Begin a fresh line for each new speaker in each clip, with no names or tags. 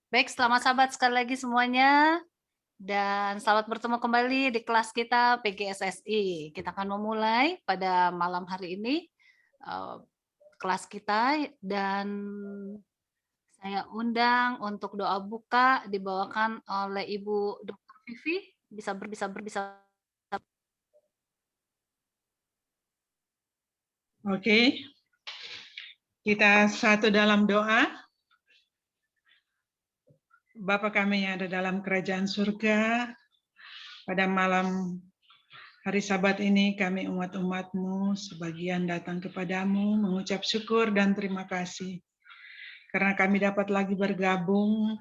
Baik, selamat sahabat sekali lagi semuanya, dan selamat bertemu kembali di kelas kita PGSSI. Kita akan memulai pada malam hari ini eee, kelas kita dan saya undang untuk doa buka dibawakan oleh Ibu Dr. Vivi. Bisa.
Oke, kita satu dalam doa. Bapa kami yang ada dalam kerajaan surga, pada malam hari Sabat ini kami umat-umat-Mu sebagian datang kepadamu mengucap syukur dan terima kasih karena kami dapat lagi bergabung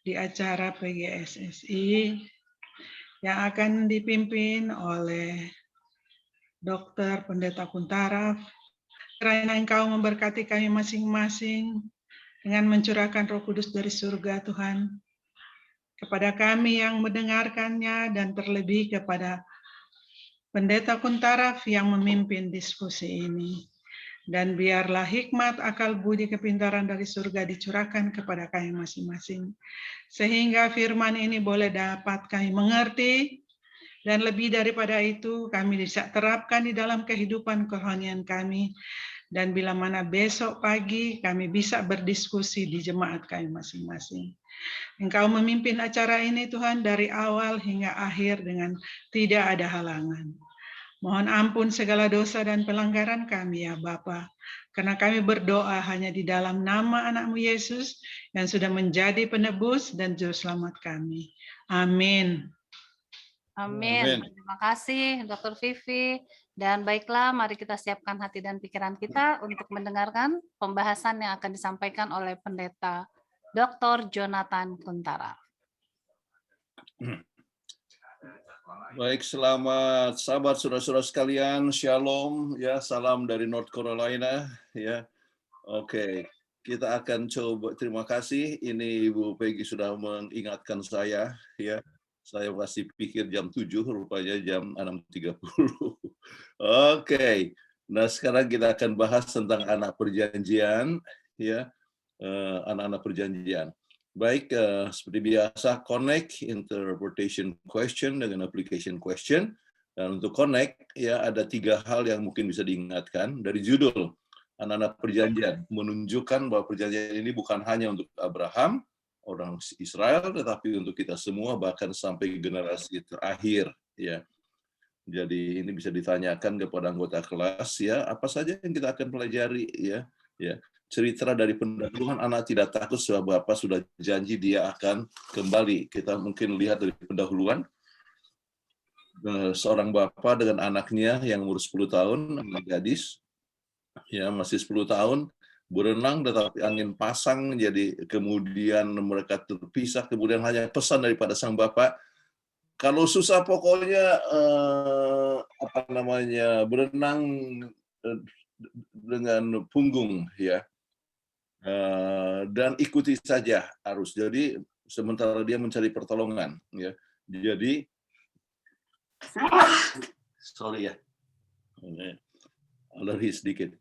di acara PGSSI yang akan dipimpin oleh Dr. Pendeta Kuntaraf. Kiranya Engkau memberkati kami masing-masing dengan mencurahkan Roh Kudus dari surga, Tuhan, kepada kami yang mendengarkannya dan terlebih kepada Pendeta Kuntaraf yang memimpin diskusi ini. Dan biarlah hikmat, akal budi, kepintaran dari surga dicurahkan kepada kami masing-masing. Sehingga firman ini boleh dapat kami mengerti, dan lebih daripada itu kami bisa terapkan di dalam kehidupan kerohanian kami. Dan bila mana besok pagi kami bisa berdiskusi di jemaat kami masing-masing. Engkau memimpin acara ini Tuhan dari awal hingga akhir dengan tidak ada halangan. Mohon ampun segala dosa dan pelanggaran kami ya Bapa, karena kami berdoa hanya di dalam nama anak-Mu Yesus yang sudah menjadi penebus dan juru selamat kami. Amin.
Amin. Terima kasih Dr. Vivi. Dan baiklah, mari kita siapkan hati dan pikiran kita untuk mendengarkan pembahasan yang akan disampaikan oleh Pendeta Dr. Jonathan Kuntara.
Baik, selamat sahabat saudara-saudara sekalian, Shalom, ya, salam dari North Carolina, ya. Oke, kita akan coba, terima kasih, ini Ibu Peggy sudah mengingatkan saya, ya. Saya masih pikir jam 7, rupanya jam 6.30. Oke, nah sekarang kita akan bahas tentang anak perjanjian, ya, anak-anak perjanjian. Baik, seperti biasa, connect interpretation question dengan application question. Dan untuk connect, ya ada 3 hal yang mungkin bisa diingatkan dari judul anak-anak perjanjian, menunjukkan bahwa perjanjian ini bukan hanya untuk Abraham, orang Israel, tetapi untuk kita semua, bahkan sampai generasi terakhir. Ya, jadi ini bisa ditanyakan kepada anggota kelas, ya apa saja yang kita akan pelajari, ya. Cerita dari pendahuluan, anak tidak takut sebab Bapa sudah janji dia akan kembali. Kita mungkin lihat dari pendahuluan, seorang bapak dengan anaknya yang umur 10 tahun, gadis, ya masih 10 tahun, berenang tetapi angin pasang, jadi kemudian mereka terpisah, kemudian hanya pesan daripada sang bapak, kalau susah pokoknya berenang dengan punggung, ya. Dan ikuti saja arus. Jadi sementara dia mencari pertolongan, ya. Jadi sorry ya, alergi sedikit.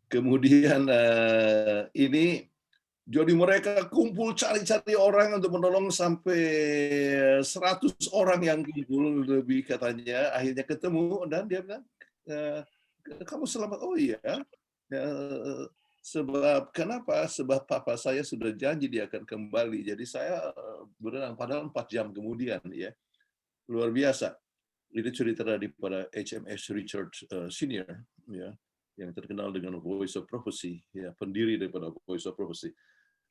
Kemudian ini jadi mereka kumpul cari-cari orang untuk menolong sampai 100 orang yang kumpul lebih katanya. Akhirnya ketemu dan dia bilang, kamu selamat. Oh iya. Sebab kenapa? Sebab papa saya sudah janji dia akan kembali. Jadi saya berenang padahal 4 jam kemudian, ya. Luar biasa. Itu cerita daripada HMS Richard Senior, ya, yang terkenal dengan Voice of Prophecy, ya, pendiri daripada Voice of Prophecy.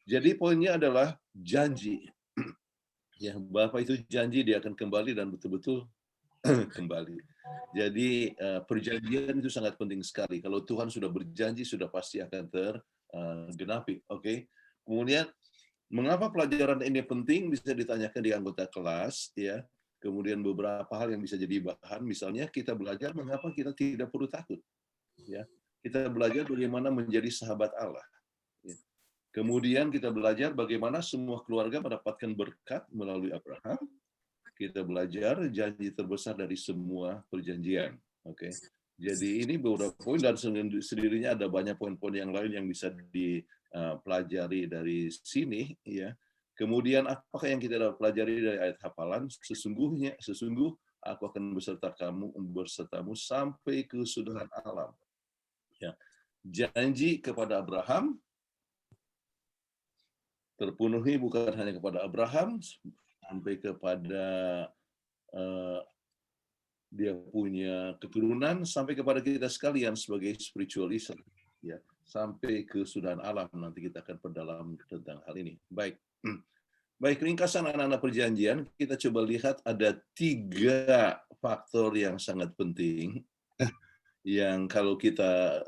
Jadi poinnya adalah janji. Ya, Bapak itu janji dia akan kembali dan betul-betul kembali. Jadi perjanjian itu sangat penting sekali. Kalau Tuhan sudah berjanji, sudah pasti akan tergenapi. Oke. Kemudian mengapa pelajaran ini penting bisa ditanyakan di anggota kelas, ya. Kemudian beberapa hal yang bisa jadi bahan, misalnya kita belajar mengapa kita tidak perlu takut, ya. Kita belajar bagaimana menjadi sahabat Allah. Ya. Kemudian kita belajar bagaimana semua keluarga mendapatkan berkat melalui Abraham. Kita belajar janji terbesar dari semua perjanjian. Oke. Jadi ini beberapa poin, dan sendirinya ada banyak poin-poin yang lain yang bisa dipelajari dari sini, ya. Kemudian apakah yang kita dapat pelajari dari ayat hafalan? Sesungguh aku akan besertamu sampai ke kesudahan alam. Ya. Janji kepada Abraham terpenuhi bukan hanya kepada Abraham, sampai kepada dia punya keturunan, sampai kepada kita sekalian sebagai spiritual Islam. Ya, sampai ke kesudahan alam. Nanti kita akan perdalam tentang hal ini. Baik, ringkasan anak-anak perjanjian, kita coba lihat ada 3 faktor yang sangat penting yang kalau kita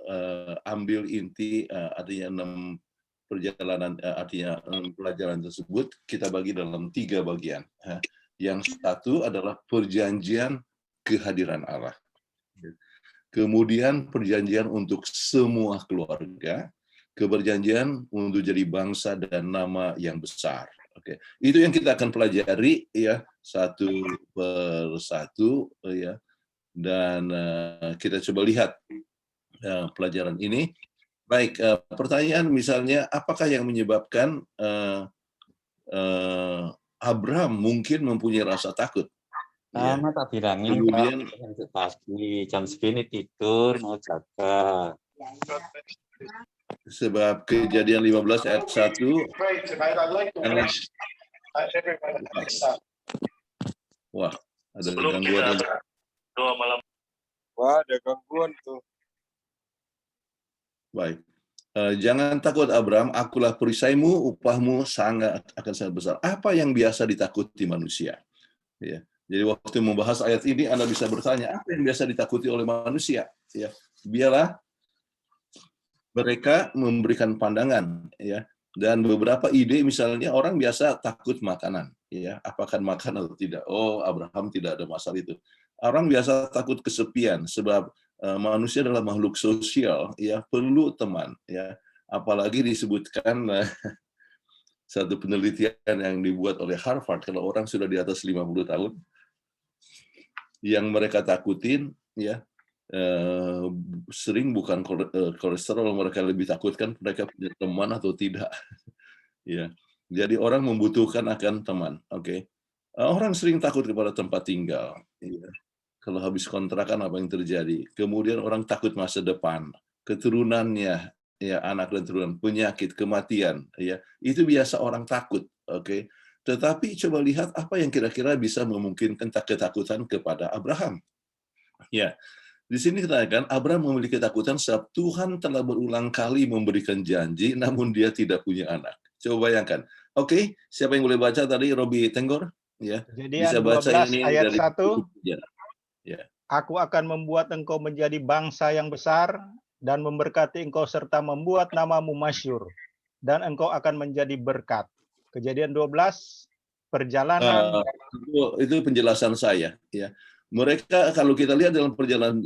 ambil inti artinya 6 perjalanan artinya pelajaran tersebut kita bagi dalam 3 bagian. Yang satu adalah perjanjian kehadiran Allah. Kemudian perjanjian untuk semua keluarga, keperjanjian untuk jadi bangsa dan nama yang besar. Oke, itu yang kita akan pelajari ya satu persatu ya, dan kita coba lihat pelajaran ini. Baik, pertanyaan misalnya, apakah yang menyebabkan Abraham mungkin mempunyai rasa takut?
Sama tak bilangin
Kemudian
pagi jam segini tidur mau jaga.
Sebab Kejadian 15 ayat 1 wah, ada gangguan.
Doa malam.
Wah, ada gangguan tuh.
Baik. Jangan takut Abraham, akulah perisaimu, upahmu akan sangat besar. Apa yang biasa ditakuti manusia? Ya. Jadi waktu membahas ayat ini Anda bisa bertanya, apa yang biasa ditakuti oleh manusia? Ya. Biarlah mereka memberikan pandangan ya, dan beberapa ide, misalnya orang biasa takut makanan ya, apakah makan atau tidak. Oh, Abraham tidak ada masalah itu. Orang biasa takut kesepian sebab manusia adalah makhluk sosial ya, perlu teman ya. Apalagi disebutkan satu penelitian yang dibuat oleh Harvard, kalau orang sudah di atas 50 tahun yang mereka takutin ya, sering bukan kolesterol, mereka lebih takutkan mereka punya teman atau tidak. Ya, jadi orang membutuhkan akan teman. Oke, orang sering takut kepada tempat tinggal. Ya. Kalau habis kontrakan apa yang terjadi? Kemudian orang takut masa depan, keturunannya, ya anak dan turunan, penyakit, kematian. Ya, itu biasa orang takut. Oke, tetapi coba lihat apa yang kira-kira bisa memungkinkan ketakutan kepada Abraham. Ya. Di sini dikatakan Abraham memiliki ketakutan sebab Tuhan telah berulang kali memberikan janji, namun dia tidak punya anak. Coba bayangkan. Oke, siapa yang boleh baca tadi? Robi Tenggor, ya. Bisa baca
12
ini
ayat
dari
1.
Ya.
Aku akan membuat engkau menjadi bangsa yang besar dan memberkati engkau serta membuat namamu masyhur dan engkau akan menjadi berkat. Kejadian 12 perjalanan.
Itu penjelasan saya, ya. Mereka kalau kita lihat dalam perjalanan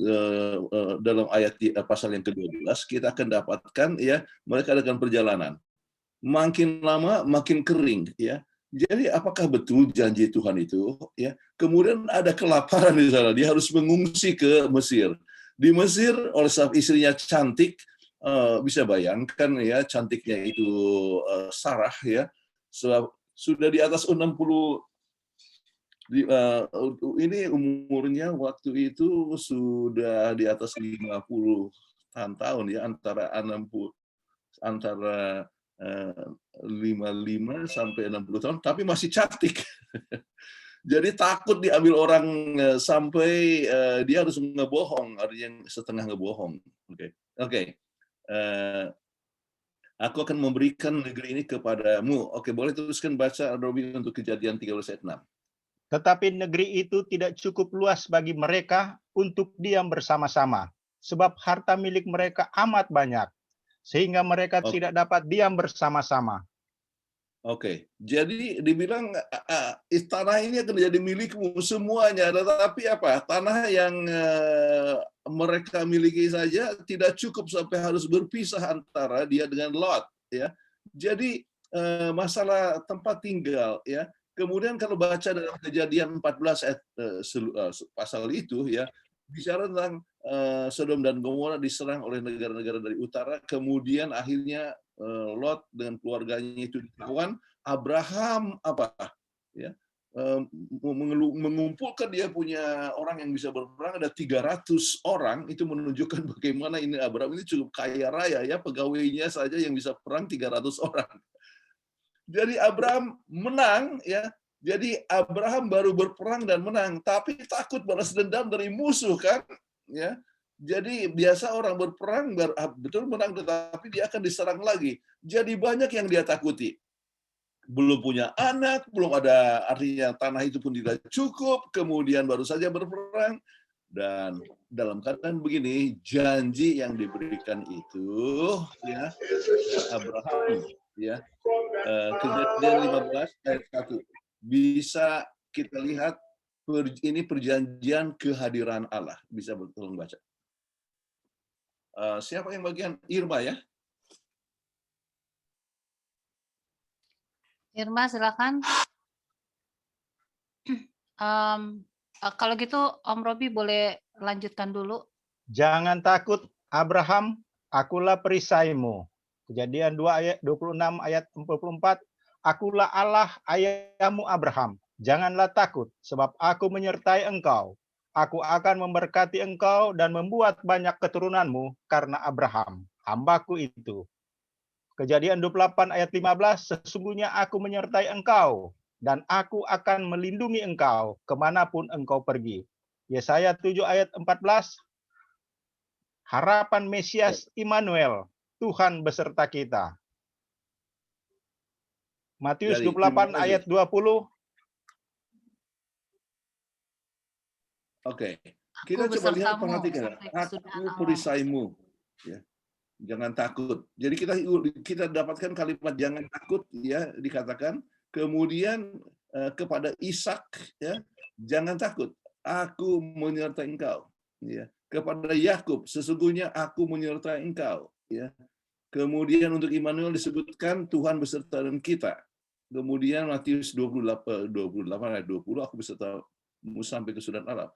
dalam ayat pasal yang ke-12 kita akan dapatkan ya mereka akan perjalanan makin lama makin kering ya. Jadi apakah betul janji Tuhan itu ya? Kemudian ada kelaparan di sana, dia harus mengungsi ke Mesir. Di Mesir oleh sebab istrinya cantik, bisa bayangkan ya cantiknya itu Sarah ya. Sebab sudah di atas 60 ini umurnya waktu itu sudah di atas 50 tahun ya, antara 55 sampai 60 tahun, tapi masih cantik. Jadi takut diambil orang sampai dia harus ngebohong, artinya setengah ngebohong. Oke. Aku akan memberikan negeri ini kepadamu. Oke, boleh teruskan baca Robi untuk Kejadian 13 ayat 6.
Tetapi negeri itu tidak cukup luas bagi mereka untuk diam bersama-sama, sebab harta milik mereka amat banyak, sehingga mereka tidak dapat diam bersama-sama.
Oke, jadi dibilang tanah ini akan menjadi milikmu semuanya, tetapi apa? Tanah yang mereka miliki saja tidak cukup sampai harus berpisah antara dia dengan Lot, ya. Jadi masalah tempat tinggal, ya. Kemudian kalau baca dalam Kejadian 14 ayat pasal itu ya, bicara tentang Sodom dan Gomora diserang oleh negara-negara dari utara, kemudian akhirnya Lot dengan keluarganya itu ditemukan. Abraham apa? Ya, mengumpulkan dia punya orang yang bisa berperang ada 300 orang, itu menunjukkan bagaimana ini Abraham ini cukup kaya raya ya, pegawainya saja yang bisa perang 300 orang. Jadi Abraham menang ya. Jadi Abraham baru berperang dan menang, tapi takut balas dendam dari musuh kan, ya. Jadi biasa orang berperang betul menang, tetapi dia akan diserang lagi. Jadi banyak yang dia takuti. Belum punya anak, belum ada, artinya tanah itu pun tidak cukup, kemudian baru saja berperang. Dan dalam keadaan begini, janji yang diberikan itu, ya, Abraham, ya, Kejadian 15 ayat 1. Bisa kita lihat ini perjanjian kehadiran Allah. Bisa tolong baca. Siapa yang bagian Irma ya?
Irma silakan. Kalau gitu Om Robi boleh lanjutkan dulu.
Jangan takut Abraham, akulah perisaimu. Kejadian 2 ayat 26 ayat 44. Akulah Allah ayahmu Abraham. Janganlah takut, sebab aku menyertai engkau. Aku akan memberkati engkau dan membuat banyak keturunanmu karena Abraham, hambaku itu. Kejadian 28 ayat 15, sesungguhnya aku menyertai engkau, dan aku akan melindungi engkau kemanapun engkau pergi. Yesaya 7 ayat 14, harapan Mesias Immanuel, Tuhan beserta kita. Matius 28 ayat 20.
Oke, kita coba lihat, perhatikan. Aku perisaimu. Ya. Jangan takut. Jadi kita dapatkan kalimat jangan takut ya dikatakan. Kemudian kepada Ishak ya, jangan takut. Aku menyertai engkau. Ya. Kepada Yakub, sesungguhnya aku menyertai engkau. Ya. Kemudian untuk Immanuel disebutkan Tuhan beserta dengan kita. Kemudian Matius 28 ayat 20, aku besertamu sampai ke Sudan Arab.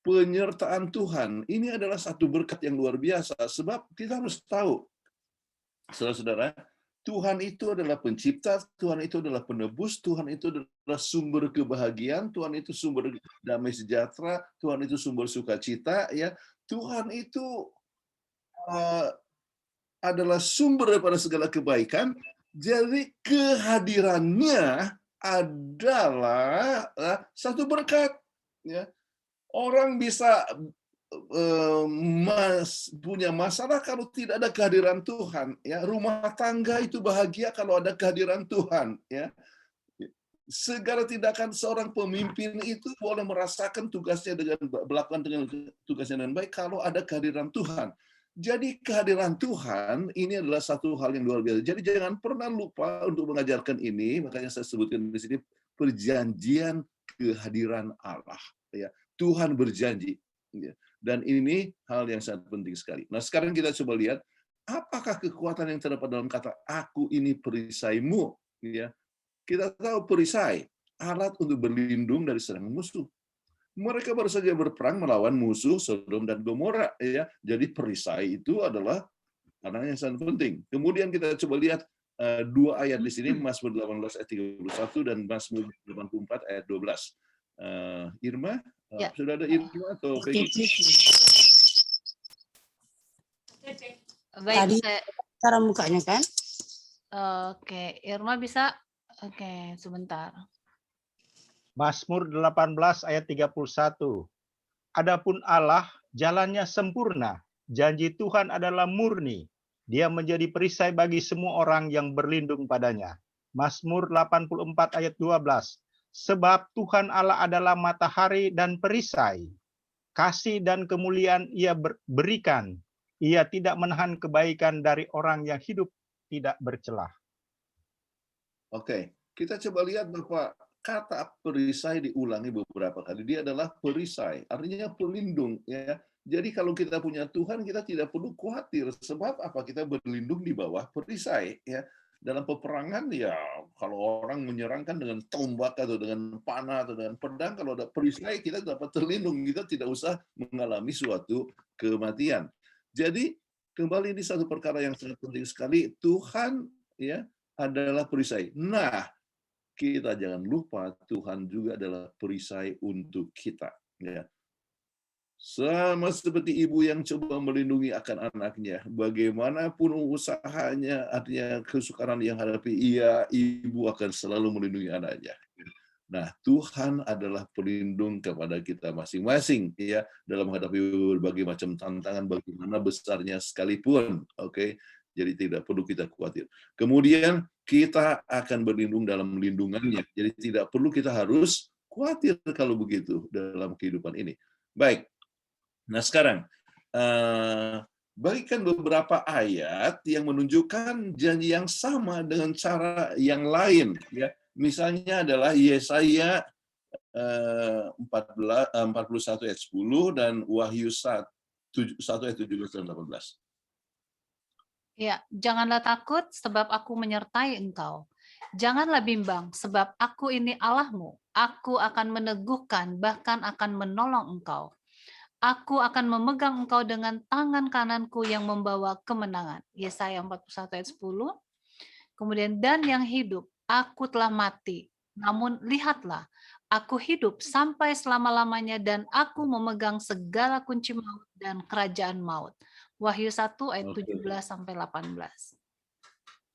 Penyertaan Tuhan ini adalah satu berkat yang luar biasa, sebab kita harus tahu, saudara-saudara, Tuhan itu adalah pencipta, Tuhan itu adalah penebus, Tuhan itu adalah sumber kebahagiaan, Tuhan itu sumber damai sejahtera, Tuhan itu sumber sukacita, ya. Tuhan itu adalah sumber daripada segala kebaikan. Jadi kehadirannya adalah satu berkat, ya. Orang bisa punya masalah kalau tidak ada kehadiran Tuhan. Ya, rumah tangga itu bahagia kalau ada kehadiran Tuhan. Ya, segala tindakan seorang pemimpin itu boleh merasakan tugasnya dengan melakukan tugasnya dengan baik kalau ada kehadiran Tuhan. Jadi kehadiran Tuhan ini adalah satu hal yang luar biasa. Jadi jangan pernah lupa untuk mengajarkan ini. Makanya saya sebutkan di sini perjanjian kehadiran Allah. Ya. Tuhan berjanji, dan ini hal yang sangat penting sekali. Nah, sekarang kita coba lihat apakah kekuatan yang terdapat dalam kata "aku ini perisaimu". Ya, kita tahu perisai alat untuk berlindung dari serangan musuh. Mereka baru saja berperang melawan musuh Sodom dan Gomora. Ya, jadi perisai itu adalah hal yang sangat penting. Kemudian kita coba lihat dua ayat di sini, Mazmur 18 ayat 31 dan Mazmur 84 ayat 12. Irma,
ya.
Sudah ada Irma atau Peggy?
Baik,
Tadi cara mukanya kan?
Oke, Irma bisa? Oke, sebentar.
Mazmur 18 ayat 31. Adapun Allah jalannya sempurna, janji Tuhan adalah murni. Dia menjadi perisai bagi semua orang yang berlindung padanya. Mazmur 84 ayat 12. Sebab Tuhan Allah adalah matahari dan perisai. Kasih dan kemuliaan Ia berikan. Ia tidak menahan kebaikan dari orang yang hidup tidak bercelah.
Oke, kita coba lihat bahwa kata perisai diulangi beberapa kali. Dia adalah perisai, artinya pelindung. Ya. Jadi kalau kita punya Tuhan, kita tidak perlu khawatir. Sebab apa? Kita berlindung di bawah perisai. Ya. dalam peperangan ya kalau orang menyerang kan dengan tombak atau dengan panah atau dengan pedang, kalau ada perisai kita dapat terlindung, kita tidak usah mengalami suatu kematian. Jadi kembali ini satu perkara yang sangat penting sekali, Tuhan ya adalah perisai. Nah, kita jangan lupa Tuhan juga adalah perisai untuk kita ya. Sama seperti ibu yang coba melindungi akan anaknya, bagaimanapun usahanya, artinya kesukaran yang hadapi, ibu akan selalu melindungi anaknya. Nah, Tuhan adalah pelindung kepada kita masing-masing, ya, dalam menghadapi berbagai macam tantangan, bagaimana besarnya sekalipun, oke. Jadi tidak perlu kita khawatir. Kemudian kita akan berlindung dalam lindungannya. Jadi tidak perlu kita harus khawatir kalau begitu dalam kehidupan ini. Baik. Nah sekarang, bagikan beberapa ayat yang menunjukkan janji yang sama dengan cara yang lain. Ya. Misalnya adalah Yesaya 41 ayat 10 dan Wahyu 1 ayat 17 dan 18.
Ya, janganlah takut sebab aku menyertai engkau. Janganlah bimbang sebab aku ini Allahmu. Aku akan meneguhkan bahkan akan menolong engkau. Aku akan memegang engkau dengan tangan kananku yang membawa kemenangan. Yesaya 41 ayat 10. Kemudian, dan yang hidup, aku telah mati. Namun lihatlah, aku hidup sampai selama-lamanya dan aku memegang segala kunci maut dan kerajaan maut. Wahyu 1 ayat 17 sampai 18.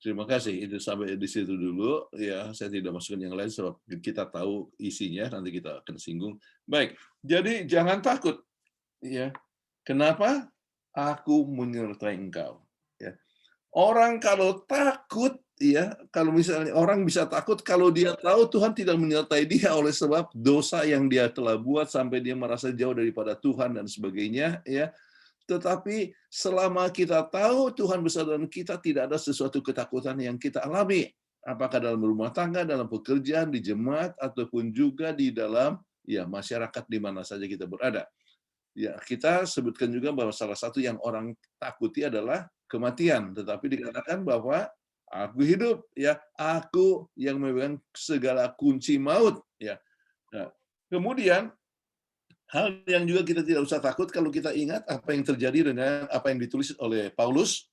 Terima kasih. Itu sampai di situ dulu. Ya, saya tidak masukkan yang lain sebab kita tahu isinya, nanti kita akan singgung. Baik, jadi jangan takut. Ya, kenapa? Aku menyertai engkau. Ya. Orang kalau takut, ya, kalau misalnya orang bisa takut kalau dia tahu Tuhan tidak menyertai dia oleh sebab dosa yang dia telah buat sampai dia merasa jauh daripada Tuhan dan sebagainya, ya. Tetapi selama kita tahu Tuhan bersama dengan kita, tidak ada sesuatu ketakutan yang kita alami. Apakah dalam rumah tangga, dalam pekerjaan, di jemaat, ataupun juga di dalam ya masyarakat di mana saja kita berada. Ya, kita sebutkan juga bahwa salah satu yang orang takuti adalah kematian, tetapi dikatakan bahwa aku hidup, ya, aku yang memegang segala kunci maut, ya. Nah, kemudian hal yang juga kita tidak usah takut kalau kita ingat apa yang terjadi dengan apa yang ditulis oleh Paulus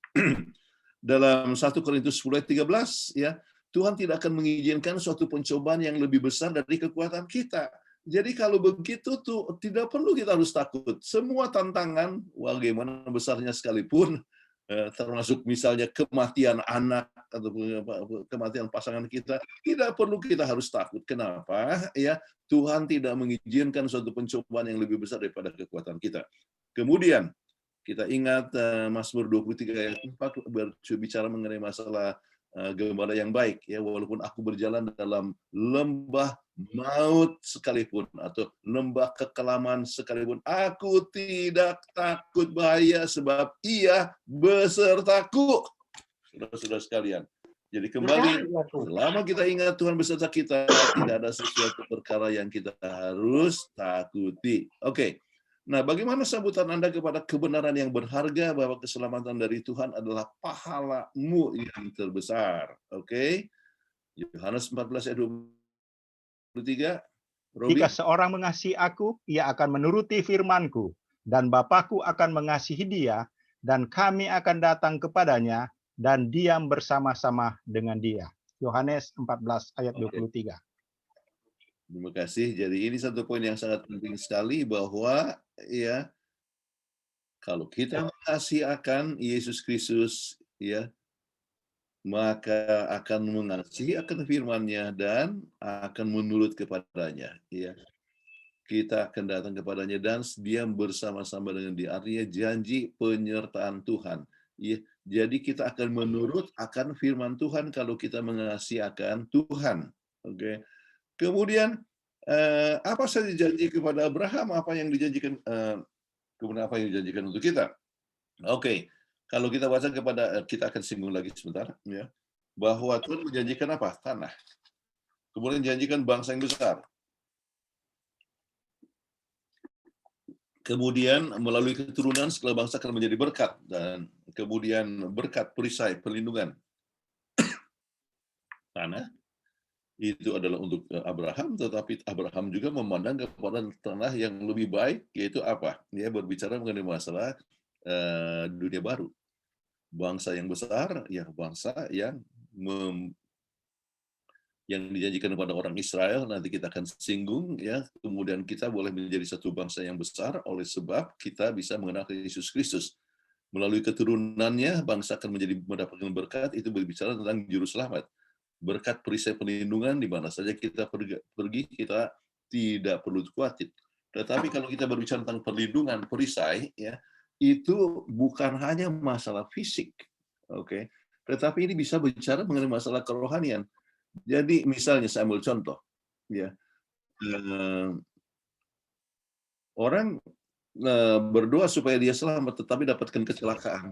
dalam 1 Korintus 10 ayat 13, ya. Tuhan tidak akan mengizinkan suatu pencobaan yang lebih besar dari kekuatan kita. Jadi kalau begitu tuh tidak perlu kita harus takut. Semua tantangan, bagaimana besarnya sekalipun, termasuk misalnya kematian anak atau kematian pasangan kita, tidak perlu kita harus takut. Kenapa? Ya, Tuhan tidak mengizinkan suatu pencobaan yang lebih besar daripada kekuatan kita. Kemudian kita ingat Mazmur 23 ayat 4 berbicara mengenai masalah gembala yang baik, ya, walaupun aku berjalan dalam lembah maut sekalipun atau lembah kekelaman sekalipun, aku tidak takut bahaya sebab Ia besertaku. Saudara-saudara sekalian. Jadi kembali, selama kita ingat Tuhan beserta kita, tidak ada sesuatu perkara yang kita harus takuti. Oke. Nah, bagaimana sambutan Anda kepada kebenaran yang berharga bahwa keselamatan dari Tuhan adalah pahalamu yang terbesar? Oke. Yohanes 14 ayat 23. Robi?
Jika seorang mengasihi aku, ia akan menuruti firman-Ku, dan Bapa-Ku akan mengasihi dia, dan kami akan datang kepadanya, dan diam bersama-sama dengan dia. Yohanes 14 ayat 23.
Terima kasih. Jadi ini satu poin yang sangat penting sekali bahwa ya kalau kita mengasihi akan Yesus Kristus, ya, maka akan mengasihi akan firman-Nya dan akan menurut kepadanya, ya. Kita akan datang kepadanya dan diam bersama-sama dengan dia. Artinya janji penyertaan Tuhan. Ya, jadi kita akan menurut akan firman Tuhan kalau kita mengasihi akan Tuhan. Oke. Kemudian apa saja janji kepada Abraham, apa yang dijanjikan kemudian apa yang dijanjikan untuk kita. Oke. Kalau kita baca kita akan singgung lagi sebentar, ya, bahwa Tuhan menjanjikan apa? Tanah. Kemudian janjikan bangsa yang besar. Kemudian melalui keturunan segala bangsa akan menjadi berkat, dan kemudian berkat perisai perlindungan. tanah itu adalah untuk Abraham, tetapi Abraham juga memandang kepada tanah yang lebih baik, yaitu apa? Dia berbicara mengenai masalah dunia baru. Bangsa yang besar, ya bangsa yang yang dijanjikan kepada orang Israel, nanti kita akan singgung, ya. Kemudian kita boleh menjadi satu bangsa yang besar oleh sebab kita bisa mengenal Yesus Kristus. Melalui keturunannya, bangsa akan mendapatkan berkat, itu berbicara tentang juru selamat. Berkat perisai perlindungan di mana saja kita pergi, kita tidak perlu khawatir. Tetapi kalau kita berbicara tentang perlindungan perisai, ya, itu bukan hanya masalah fisik, oke, tetapi ini bisa bicara mengenai masalah kerohanian. Jadi misalnya saya ambil contoh, ya, orang berdoa supaya dia selamat, tetapi dapatkan kecelakaan,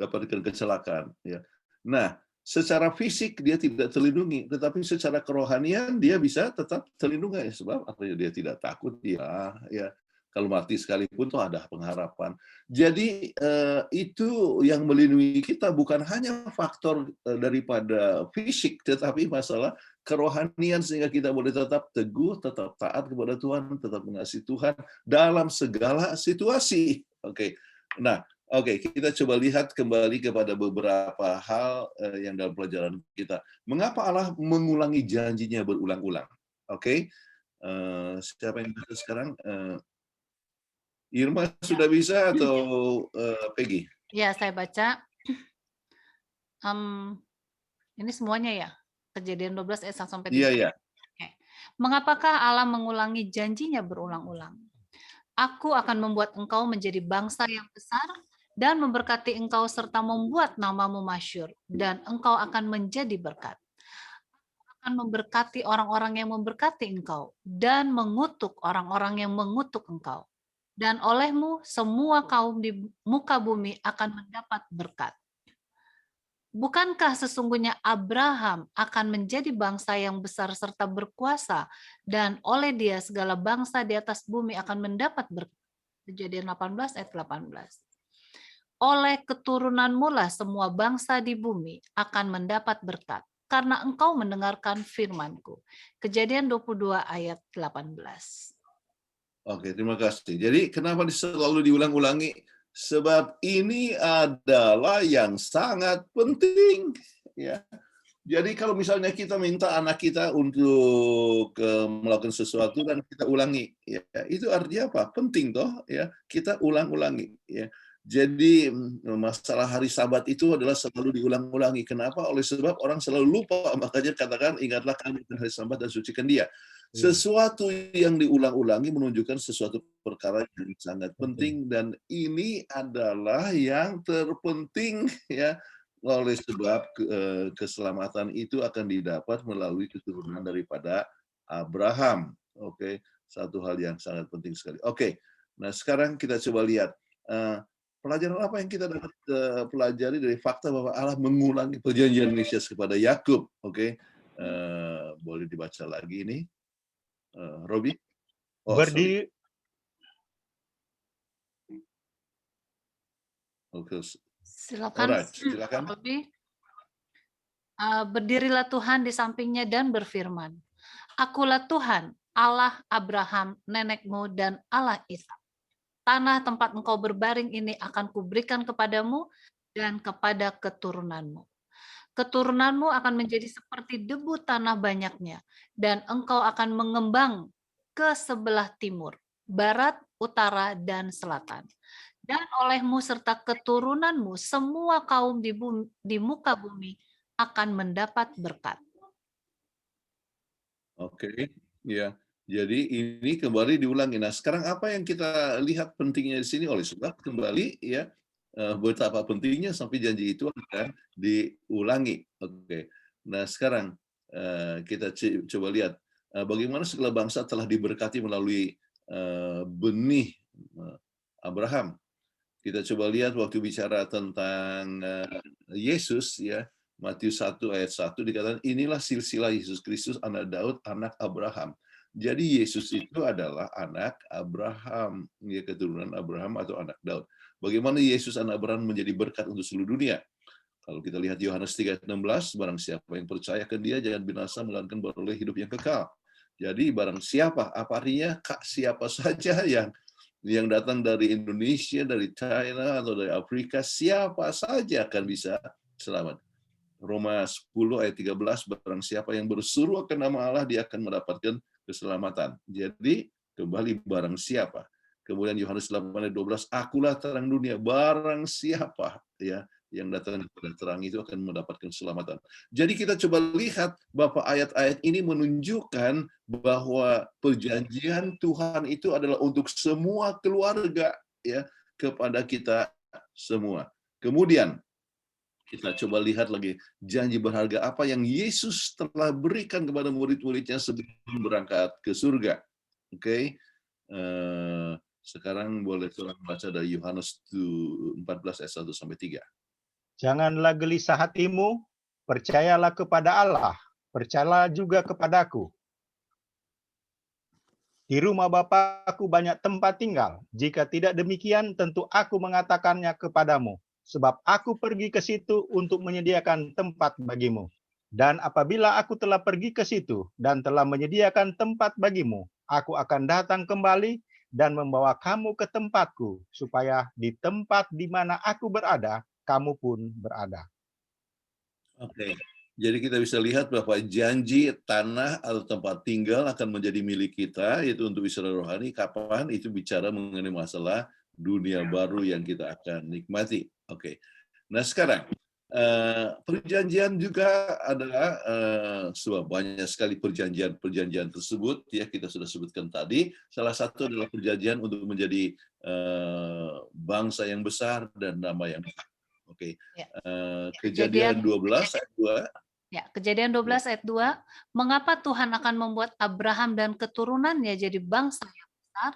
dapatkan kecelakaan, ya. Nah, secara fisik dia tidak terlindungi, tetapi secara kerohanian dia bisa tetap terlindungi, sebab apa, dia tidak takut, dia, ya, kalau mati sekalipun tuh ada pengharapan. Jadi itu yang melindungi kita bukan hanya faktor daripada fisik, tetapi masalah kerohanian sehingga kita boleh tetap teguh, tetap taat kepada Tuhan, tetap mengasihi Tuhan dalam segala situasi. Oke. Nah, oke, kita coba lihat kembali kepada beberapa hal yang dalam pelajaran kita. Mengapa Allah mengulangi janjinya berulang-ulang? Oke. Siapa yang bisa sekarang? Irma sudah bisa atau Peggy?
Ya, saya baca. Ini semuanya ya? Kejadian 12 ayat 1 sampai 3.
Iya, iya.
Oke. Mengapakah Allah mengulangi janjinya berulang-ulang? Aku akan membuat engkau menjadi bangsa yang besar dan memberkati engkau serta membuat namamu masyhur, dan engkau akan menjadi berkat. Aku akan memberkati orang-orang yang memberkati engkau dan mengutuk orang-orang yang mengutuk engkau. Dan olehmu semua kaum di muka bumi akan mendapat berkat. Bukankah sesungguhnya Abraham akan menjadi bangsa yang besar serta berkuasa, dan oleh dia segala bangsa di atas bumi akan mendapat berkat. Kejadian 18 ayat 18. Oleh keturunanmu lah semua bangsa di bumi akan mendapat berkat, karena engkau mendengarkan firman-Ku. Kejadian 22 ayat 18.
Oke, terima kasih. Jadi kenapa selalu diulang-ulangi? Sebab ini adalah yang sangat penting, ya. Jadi kalau misalnya kita minta anak kita untuk melakukan sesuatu dan kita ulangi, ya, itu artinya apa? Penting toh, ya. Kita ulang-ulangi, ya. Jadi masalah hari Sabat itu adalah selalu diulang-ulangi. Kenapa? Oleh sebab orang selalu lupa, makanya katakan ingatlah kami pada hari Sabat dan sucikan dia. Sesuatu yang diulang-ulangi menunjukkan sesuatu perkara yang sangat penting, dan ini adalah yang terpenting, ya, oleh sebab keselamatan itu akan didapat melalui keturunan daripada Abraham. Oke, satu hal yang sangat penting sekali. Oke, nah sekarang kita coba lihat pelajaran apa yang kita dapat pelajari dari fakta bahwa Allah mengulangi perjanjian Mesias kepada Yakub. Oke, boleh dibaca lagi ini. Robi?
Silakan.
Silakan.
Robi. Berdirilah Tuhan di sampingnya dan berfirman, Akulah Tuhan, Allah Abraham, nenekmu, dan Allah Ishak. Tanah tempat engkau berbaring ini akan kuberikan kepadamu dan kepada keturunanmu. Keturunanmu akan menjadi seperti debu tanah banyaknya, dan engkau akan mengembang ke sebelah timur, barat, utara, dan selatan. Dan olehmu serta keturunanmu, semua kaum di muka bumi akan mendapat berkat.
Oke, ya. Jadi ini kembali diulangi. Nah, sekarang apa yang kita lihat pentingnya di sini? Oleh sebab kembali, ya, betapa pentingnya sampai janji itu akan diulangi. Oke. Nah, sekarang kita coba lihat bagaimana segala bangsa telah diberkati melalui benih Abraham. Kita coba lihat waktu bicara tentang Yesus, ya, Matius 1 ayat 1 dikatakan inilah silsilah Yesus Kristus anak Daud, anak Abraham. Jadi Yesus itu adalah anak Abraham, ya, keturunan Abraham atau anak Daud. Bagaimana Yesus anak Abraham menjadi berkat untuk seluruh dunia? Kalau kita lihat Yohanes 3:16, barang siapa yang percaya ke Dia jangan binasa melainkan beroleh hidup yang kekal. Jadi barang siapa, apa artinya? Siapa saja yang datang dari Indonesia, dari China atau dari Afrika, siapa saja akan bisa selamat. Roma 10 ayat 13, barang siapa yang berseru akan nama Allah, dia akan mendapatkan keselamatan. Jadi kembali barang siapa. Kemudian Yohanes 8 ayat 12, akulah terang dunia, barang siapa ya yang datang kepada terang itu akan mendapatkan keselamatan. Jadi kita coba lihat bahwa ayat-ayat ini menunjukkan bahwa perjanjian Tuhan itu adalah untuk semua keluarga, ya, kepada kita semua. Kemudian kita coba lihat lagi janji berharga apa yang Yesus telah berikan kepada murid-muridnya sebelum berangkat ke surga. Oke. Sekarang boleh tolong baca dari Yohanes 14 ayat 1 sampai 3.
Janganlah gelisah hatimu, percayalah kepada Allah, percayalah juga kepadaku. Di rumah Bapakku banyak tempat tinggal. Jika tidak demikian, tentu aku mengatakannya kepadamu. Sebab aku pergi ke situ untuk menyediakan tempat bagimu. Dan apabila aku telah pergi ke situ dan telah menyediakan tempat bagimu, aku akan datang kembali dan membawa kamu ke tempatku, supaya di tempat di mana aku berada, kamu pun berada.
Oke. Jadi kita bisa lihat bahwa janji tanah atau tempat tinggal akan menjadi milik kita, itu untuk Israel rohani. Kapan? Itu bicara mengenai masalah dunia baru yang kita akan nikmati. Oke. Nah sekarang, perjanjian juga adalah banyak sekali perjanjian tersebut, ya kita sudah sebutkan tadi. Salah satu adalah perjanjian untuk menjadi bangsa yang besar dan nama yang besar. Oke.
Ya.
Kejadian 12 ayat 2.
Ya, Kejadian 12 ayat 2, mengapa Tuhan akan membuat Abraham dan keturunannya jadi bangsa yang besar?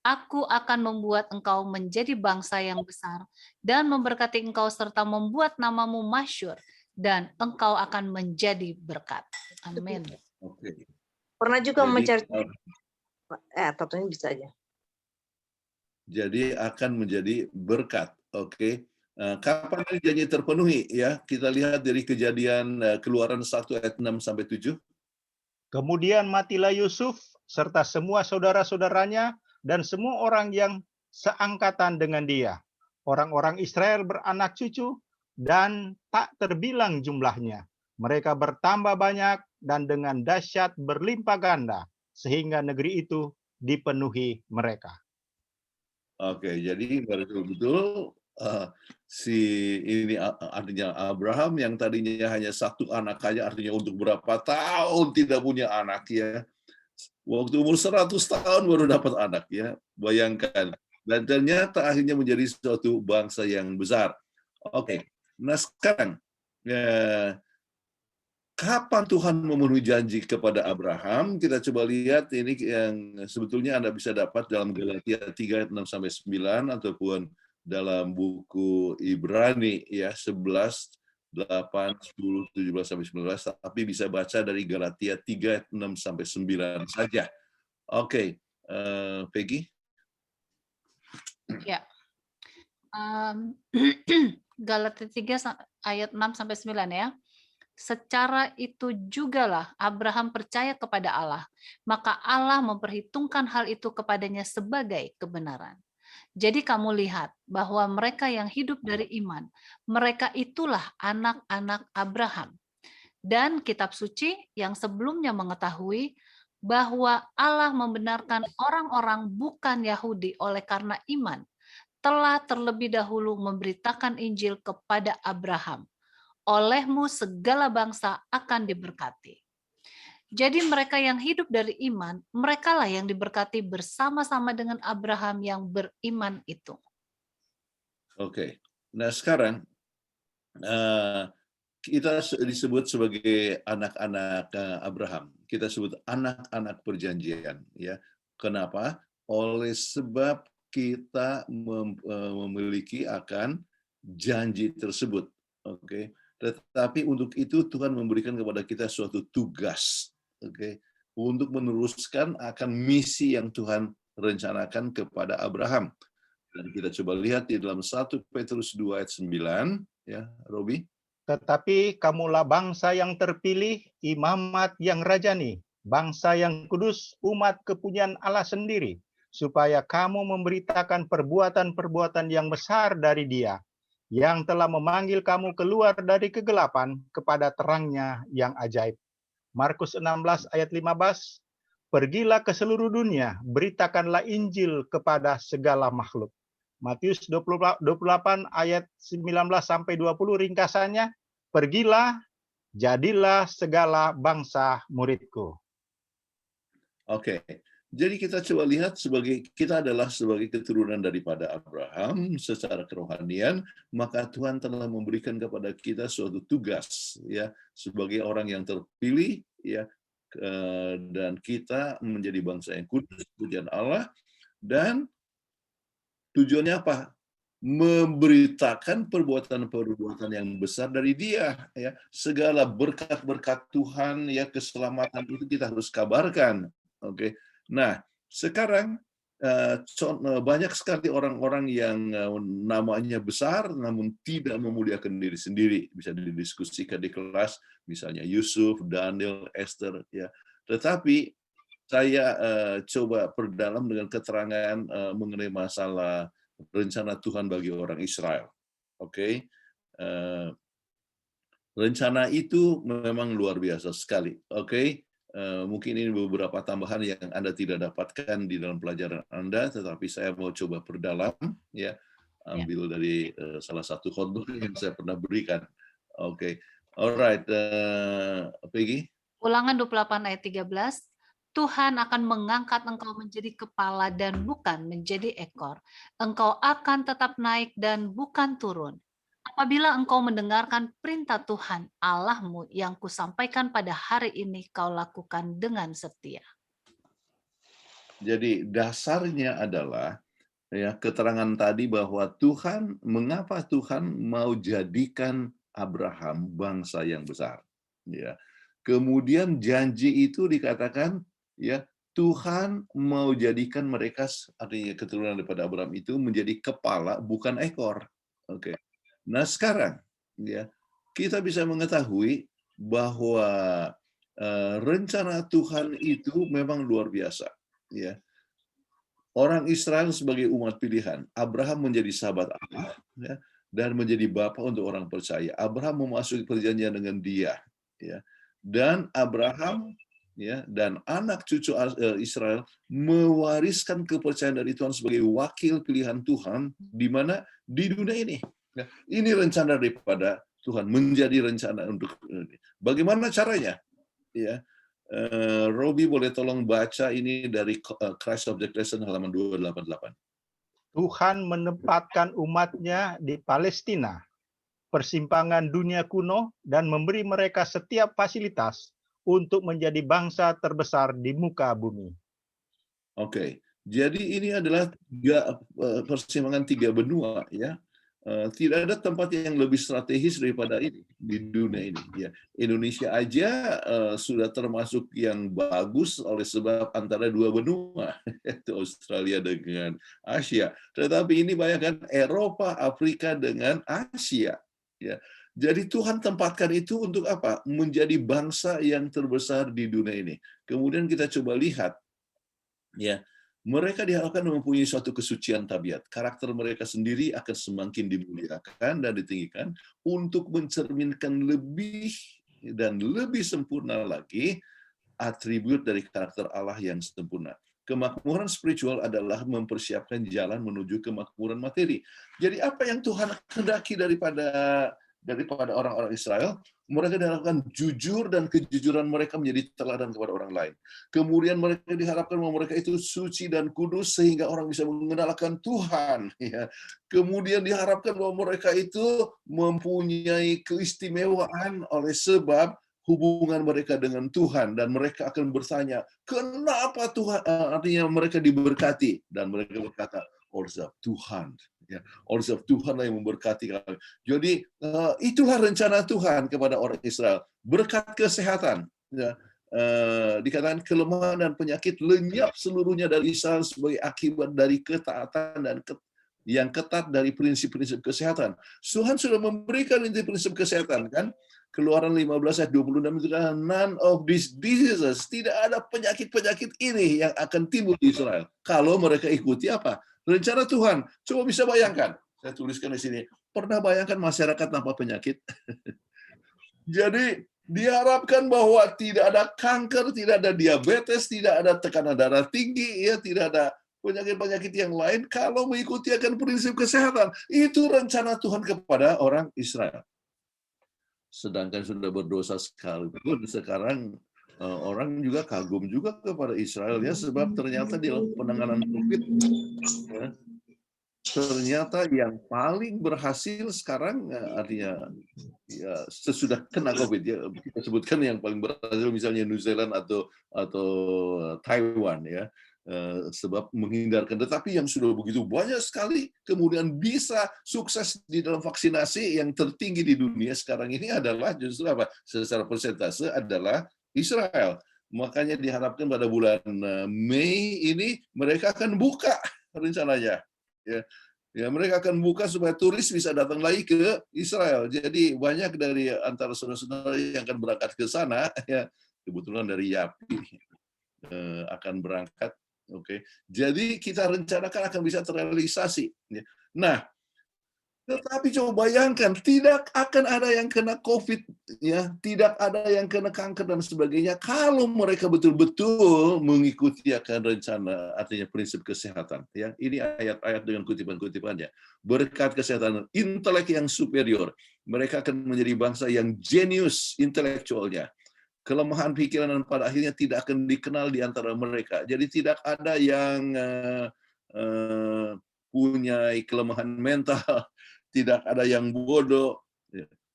Aku akan membuat engkau menjadi bangsa yang besar dan memberkati engkau serta membuat namamu masyhur dan engkau akan menjadi berkat. Amin.
Oke.
Pernah juga
Jadi,
mencari tentunya bisa aja.
Jadi akan menjadi berkat. Oke. Kapan janji terpenuhi, ya? Kita lihat dari Kejadian Keluaran 1 ayat 6 sampai 7.
Kemudian matilah Yusuf serta semua saudara-saudaranya dan semua orang yang seangkatan dengan dia. Orang-orang Israel beranak cucu dan tak terbilang jumlahnya. Mereka bertambah banyak dan dengan dahsyat berlimpah ganda, sehingga negeri itu dipenuhi mereka.
Oke, jadi betul-betul ini artinya Abraham yang tadinya hanya satu anak aja, artinya untuk berapa tahun tidak punya anak, ya. Waktu umur 100 tahun baru dapat anak, ya. Bayangkan. Dan ternyata akhirnya menjadi suatu bangsa yang besar. Oke. Nah sekarang, kapan Tuhan memenuhi janji kepada Abraham? Kita coba lihat ini yang sebetulnya Anda bisa dapat dalam Galatia 3 ayat 6 sampai 9 ataupun dalam buku Ibrani ya 11 8 10 17 sampai 19, tapi bisa baca dari Galatia 3 ayat 6 sampai 9 saja. Oke, Peggy.
Ya. Galatia 3 ayat 6 sampai 9 ya. Secara itu jugalah Abraham percaya kepada Allah, maka Allah memperhitungkan hal itu kepadanya sebagai kebenaran. Jadi kamu lihat bahwa mereka yang hidup dari iman, mereka itulah anak-anak Abraham. Dan kitab suci yang sebelumnya mengetahui bahwa Allah membenarkan orang-orang bukan Yahudi oleh karena iman, telah terlebih dahulu memberitakan Injil kepada Abraham. Olehmu segala bangsa akan diberkati. Jadi mereka yang hidup dari iman, merekalah yang diberkati bersama-sama dengan Abraham yang beriman itu.
Oke. Nah sekarang kita disebut sebagai anak-anak Abraham. Kita sebut anak-anak perjanjian. Ya. Kenapa? Oleh sebab kita memiliki akan janji tersebut. Oke. Tetapi untuk itu Tuhan memberikan kepada kita suatu tugas. Oke, untuk meneruskan akan misi yang Tuhan rencanakan kepada Abraham. Dan kita coba lihat di dalam 1 Petrus 2 ayat 9. Ya, Robi.
Tetapi kamulah bangsa yang terpilih, imamat yang rajani, bangsa yang kudus, umat kepunyaan Allah sendiri, supaya kamu memberitakan perbuatan-perbuatan yang besar dari Dia, yang telah memanggil kamu keluar dari kegelapan kepada terangnya yang ajaib. Markus 16 ayat 15, pergilah ke seluruh dunia, beritakanlah Injil kepada segala makhluk. Matius 28 ayat 19 sampai 20 ringkasannya, pergilah, jadilah segala bangsa muridku.
Oke. Jadi kita coba lihat kita adalah sebagai keturunan daripada Abraham secara kerohanian, maka Tuhan telah memberikan kepada kita suatu tugas ya sebagai orang yang terpilih ya, dan kita menjadi bangsa yang kudus, pujian Allah, dan tujuannya apa? Memberitakan perbuatan-perbuatan yang besar dari Dia ya. Segala berkat-berkat Tuhan ya, keselamatan itu kita harus kabarkan. Oke. Nah, sekarang banyak sekali orang-orang yang namanya besar namun tidak memuliakan diri sendiri. Bisa didiskusikan di kelas, misalnya Yusuf, Daniel, Esther ya. Tetapi saya coba perdalam dengan keterangan mengenai masalah rencana Tuhan bagi orang Israel. Oke. Rencana itu memang luar biasa sekali. Oke. Mungkin ini beberapa tambahan yang Anda tidak dapatkan di dalam pelajaran Anda, tetapi saya mau coba perdalam ya, ambil dari salah satu khotbah yang saya pernah berikan. Oke. Alright, Peggy.
Ulangan 28 ayat 13. Tuhan akan mengangkat engkau menjadi kepala dan bukan menjadi ekor. Engkau akan tetap naik dan bukan turun. Apabila engkau mendengarkan perintah Tuhan Allahmu yang kusampaikan pada hari ini, kau lakukan dengan setia.
Jadi dasarnya adalah ya keterangan tadi bahwa mengapa Tuhan mau jadikan Abraham bangsa yang besar. Ya. Kemudian janji itu dikatakan ya Tuhan mau jadikan mereka, artinya keturunan daripada Abraham itu menjadi kepala bukan ekor. Oke. Nah sekarang ya kita bisa mengetahui bahwa rencana Tuhan itu memang luar biasa. Ya, orang Israel sebagai umat pilihan, Abraham menjadi sahabat Allah ya, dan menjadi bapa untuk orang percaya. Abraham memasuki perjanjian dengan dia, ya, dan Abraham ya dan anak cucu Israel mewariskan kepercayaan dari Tuhan sebagai wakil pilihan Tuhan di mana di dunia ini. Ya, ini rencana daripada Tuhan, menjadi rencana untuk ini. Bagaimana caranya? Ya. Robi boleh tolong baca ini dari Christ Object Lesson halaman 288.
Tuhan menempatkan umatnya di Palestina, persimpangan dunia kuno, dan memberi mereka setiap fasilitas untuk menjadi bangsa terbesar di muka bumi.
Oke, jadi ini adalah persimpangan tiga benua ya. Tidak ada tempat yang lebih strategis daripada ini di dunia ini. Ya, Indonesia aja sudah termasuk yang bagus oleh sebab antara dua benua, yaitu Australia dengan Asia. Tetapi ini bayangkan Eropa, Afrika dengan Asia. Ya, jadi Tuhan tempatkan itu untuk apa? Menjadi bangsa yang terbesar di dunia ini. Kemudian kita coba lihat, ya. Mereka diharapkan mempunyai suatu kesucian tabiat. Karakter mereka sendiri akan semakin dimuliakan dan ditinggikan untuk mencerminkan lebih dan lebih sempurna lagi atribut dari karakter Allah yang sempurna. Kemakmuran spiritual adalah mempersiapkan jalan menuju kemakmuran materi. Jadi apa yang Tuhan kehendaki daripada orang-orang Israel, mereka diharapkan jujur dan kejujuran mereka menjadi teladan kepada orang lain. Kemudian mereka diharapkan bahwa mereka itu suci dan kudus sehingga orang bisa mengenalkan Tuhan. Ya. Kemudian diharapkan bahwa mereka itu mempunyai keistimewaan oleh sebab hubungan mereka dengan Tuhan, dan mereka akan bertanya, kenapa Tuhan? Artinya mereka diberkati, dan mereka berkata, oleh sebab Tuhan. Ya, oleh sebab Tuhanlah yang memberkati kami. Jadi itulah rencana Tuhan kepada orang Israel. Berkat kesehatan. Ya, dikatakan kelemahan dan penyakit lenyap seluruhnya dari Israel sebagai akibat dari ketaatan dan yang ketat dari prinsip-prinsip kesehatan. Tuhan sudah memberikan inti prinsip kesehatan, kan? Keluaran 15 ayat 26 itu kan, none of these diseases, tidak ada penyakit-penyakit ini yang akan timbul di Israel. Kalau mereka ikuti apa? Rencana Tuhan. Coba bisa bayangkan. Saya tuliskan di sini. Pernah bayangkan masyarakat tanpa penyakit? Jadi diharapkan bahwa tidak ada kanker, tidak ada diabetes, tidak ada tekanan darah tinggi, ya, tidak ada penyakit-penyakit yang lain kalau mengikuti akan prinsip kesehatan. Itu rencana Tuhan kepada orang Israel. Sedangkan sudah berdosa sekalipun, sekarang orang juga kagum juga kepada Israel, ya, sebab ternyata di penanganan COVID, ya, ternyata yang paling berhasil sekarang artinya ya, sesudah kena COVID, ya, kita sebutkan yang paling berhasil misalnya New Zealand atau Taiwan, ya, sebab menghindarkan. Tetapi yang sudah begitu banyak sekali kemudian bisa sukses di dalam vaksinasi yang tertinggi di dunia sekarang ini adalah justru apa? Secara persentase adalah Israel. Makanya diharapkan pada bulan Mei ini mereka akan buka rencananya. Ya, mereka akan buka supaya turis bisa datang lagi ke Israel. Jadi banyak dari antara saudara-saudara yang akan berangkat ke sana, ya, kebetulan dari YAPI akan berangkat. Oke, jadi kita rencanakan akan bisa terrealisasi. Nah, tetapi coba bayangkan, tidak akan ada yang kena COVID, ya, tidak ada yang kena kanker dan sebagainya kalau mereka betul-betul mengikuti akan rencana, artinya prinsip kesehatan. Ya, ini ayat-ayat dengan kutipan-kutipannya. Berkat kesehatan intelek yang superior, mereka akan menjadi bangsa yang jenius intelektualnya. Kelemahan pikiran dan pada akhirnya tidak akan dikenal di antara mereka. Jadi tidak ada yang punya kelemahan mental, tidak ada yang bodoh.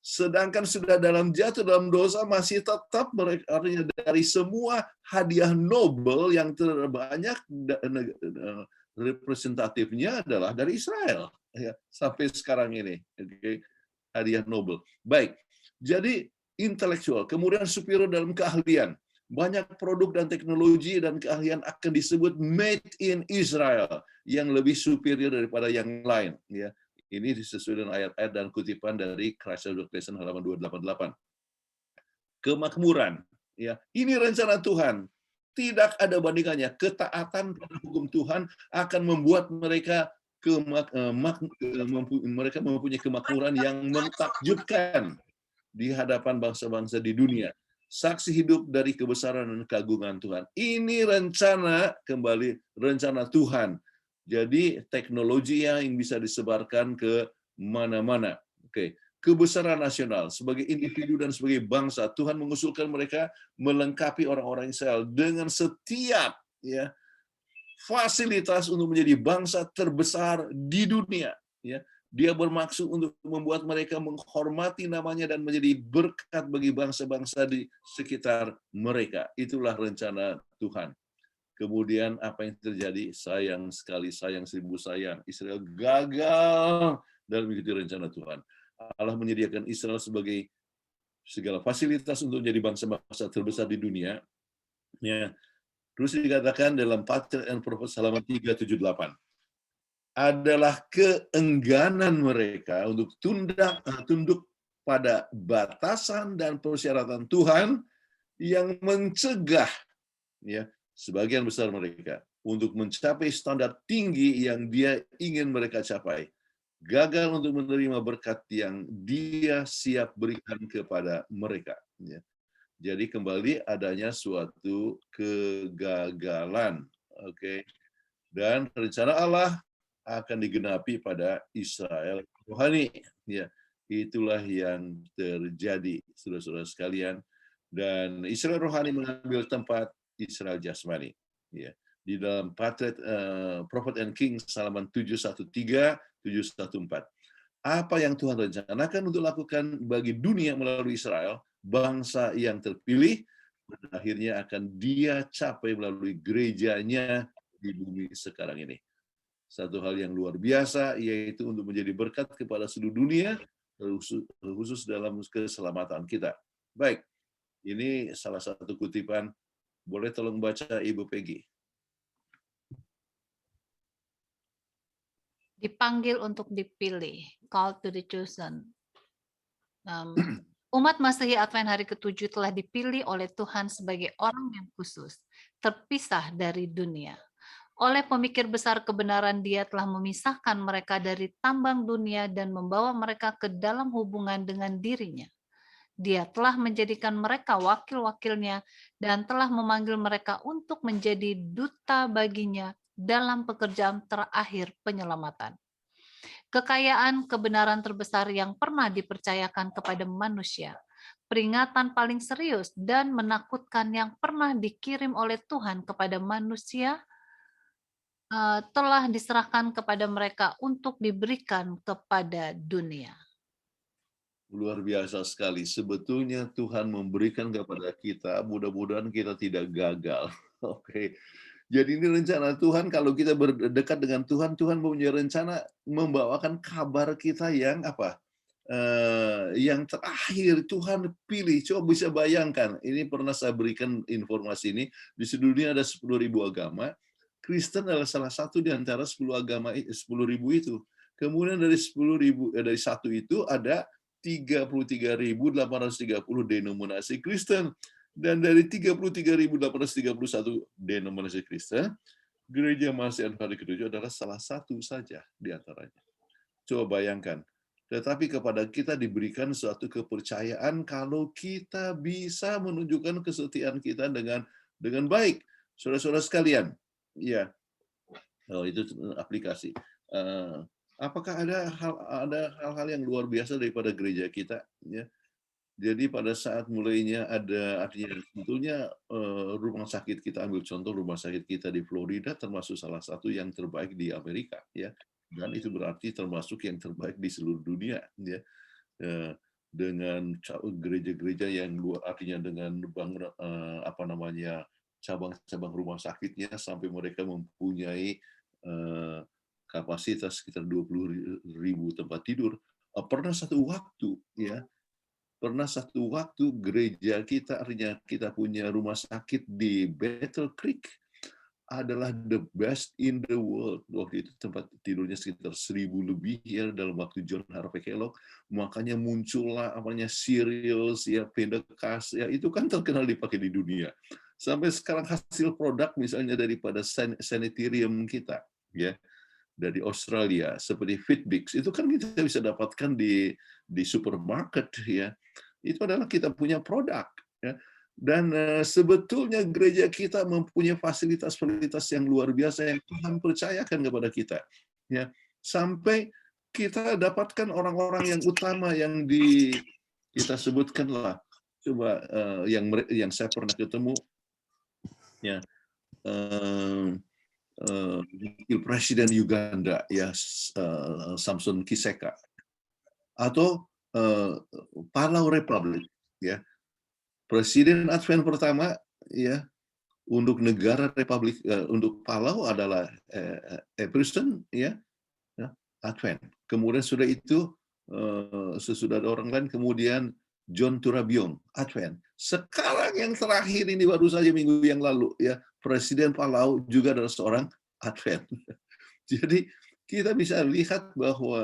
Sedangkan sudah jatuh dalam dosa masih tetap mereka, artinya dari semua hadiah Nobel yang terbanyak representatifnya adalah dari Israel, ya, sampai sekarang ini. Okay. Hadiah Nobel. Baik. Jadi intelektual, kemudian superior dalam keahlian. Banyak produk dan teknologi dan keahlian akan disebut made in Israel yang lebih superior daripada yang lain. Ya, ini sesuai dengan ayat-ayat dan kutipan dari Christ Education halaman 288. Kemakmuran, ya, ini rencana Tuhan. Tidak ada bandingannya. Ketaatan pada hukum Tuhan akan membuat mereka mereka mempunyai kemakmuran yang mentakjubkan di hadapan bangsa-bangsa di dunia. Saksi hidup dari kebesaran dan keagungan Tuhan. Ini rencana Tuhan. Jadi teknologi yang bisa disebarkan ke mana-mana. Oke, kebesaran nasional sebagai individu dan sebagai bangsa, Tuhan mengusulkan mereka melengkapi orang-orang Israel dengan setiap, ya, fasilitas untuk menjadi bangsa terbesar di dunia. Ya, dia bermaksud untuk membuat mereka menghormati namanya dan menjadi berkat bagi bangsa-bangsa di sekitar mereka. Itulah rencana Tuhan. Kemudian apa yang terjadi? Sayang sekali, sayang seribu sayang. Israel gagal dalam mengikuti rencana Tuhan. Allah menyediakan Israel sebagai segala fasilitas untuk menjadi bangsa-bangsa terbesar di dunia. Ya. Terus dikatakan dalam Patriarch and Prophets halaman 378. Adalah keengganan mereka untuk tunduk pada batasan dan persyaratan Tuhan yang mencegah, ya, sebagian besar mereka untuk mencapai standar tinggi yang Dia ingin mereka capai. Gagal untuk menerima berkat yang Dia siap berikan kepada mereka. Ya. Jadi kembali adanya suatu kegagalan. Oke. Dan rencana Allah akan digenapi pada Israel rohani. Ya, itulah yang terjadi, saudara-saudara sekalian. Dan Israel rohani mengambil tempat Israel jasmani. Ya, di dalam Patriarch, Prophet and Kings halaman 713, 714. Apa yang Tuhan rencanakan untuk lakukan bagi dunia melalui Israel, bangsa yang terpilih, pada akhirnya akan Dia capai melalui gerejanya di bumi sekarang ini. Satu hal yang luar biasa, yaitu untuk menjadi berkat kepada seluruh dunia, khusus dalam keselamatan kita. Baik, ini salah satu kutipan. Boleh tolong baca Ibu Peggy?
dipanggil untuk dipilih, called to the chosen. Umat Masehi Advent hari ke-7 telah dipilih oleh Tuhan sebagai orang yang khusus, terpisah dari dunia. Oleh pemikir besar kebenaran, Dia telah memisahkan mereka dari tambang dunia dan membawa mereka ke dalam hubungan dengan dirinya. Dia telah menjadikan mereka wakil-wakilnya dan telah memanggil mereka untuk menjadi duta baginya dalam pekerjaan terakhir penyelamatan. Kekayaan kebenaran terbesar yang pernah dipercayakan kepada manusia, peringatan paling serius dan menakutkan yang pernah dikirim oleh Tuhan kepada manusia, telah diserahkan kepada mereka untuk diberikan kepada dunia.
Luar biasa sekali. Sebetulnya Tuhan memberikan kepada kita, mudah-mudahan kita tidak gagal. Oke. Jadi ini rencana Tuhan, kalau kita berdekat dengan Tuhan, Tuhan punya rencana membawakan kabar kita yang apa? Yang terakhir Tuhan pilih. Coba bisa bayangkan, ini pernah saya berikan informasi ini, di seluruh dunia ada 10.000 agama. Kristen adalah salah satu di antara 10.000 itu. Kemudian dari 10.000, dari satu itu ada 33.830 denominasi Kristen. Dan dari 33.831 denominasi Kristen, Gereja Masehi Advent hari ke-7 adalah salah satu saja di antaranya. Coba bayangkan. Tetapi kepada kita diberikan suatu kepercayaan kalau kita bisa menunjukkan kesetiaan kita dengan baik. Saudara-saudara sekalian, ya, itu aplikasi. Apakah ada hal-hal yang luar biasa daripada gereja kita? Ya. Jadi pada saat mulainya ada, artinya tentunya rumah sakit kita, ambil contoh rumah sakit kita di Florida termasuk salah satu yang terbaik di Amerika, ya. Dan itu berarti termasuk yang terbaik di seluruh dunia, ya. Dengan gereja-gereja yang luar, artinya dengan cabang-cabang rumah sakitnya sampai mereka mempunyai kapasitas sekitar 20.000 tempat tidur. Pernah satu waktu gereja kita, artinya kita punya rumah sakit di Battle Creek adalah the best in the world. Waktu itu tempat tidurnya sekitar 1.000 lebih ya dalam waktu John Harvey Kellogg. Makanya muncullah Sirius, ya Pentecost, ya itu kan terkenal dipakai di dunia. Sampai sekarang hasil produk misalnya daripada sanitarium kita, ya dari Australia seperti Fitbix itu kan kita bisa dapatkan di supermarket, ya. Itu adalah kita punya produk, ya. Dan sebetulnya gereja kita mempunyai fasilitas-fasilitas yang luar biasa yang Tuhan percayakan kepada kita, ya. Sampai kita dapatkan orang-orang yang utama yang kita sebutkan lah. Coba yang saya pernah ketemu, ya. Wakil Presiden Uganda, ya, Samson Kiseka, atau Palau Republik, ya, Presiden Advent pertama, ya, untuk negara Republik, untuk Palau adalah Epperson, ya, Advent. Kemudian sudah itu sesudah ada orang lain, kemudian John Turabiong, Advent. Sekarang yang terakhir ini baru saja minggu yang lalu, ya, Presiden Palau juga adalah seorang Advent. Jadi kita bisa lihat bahwa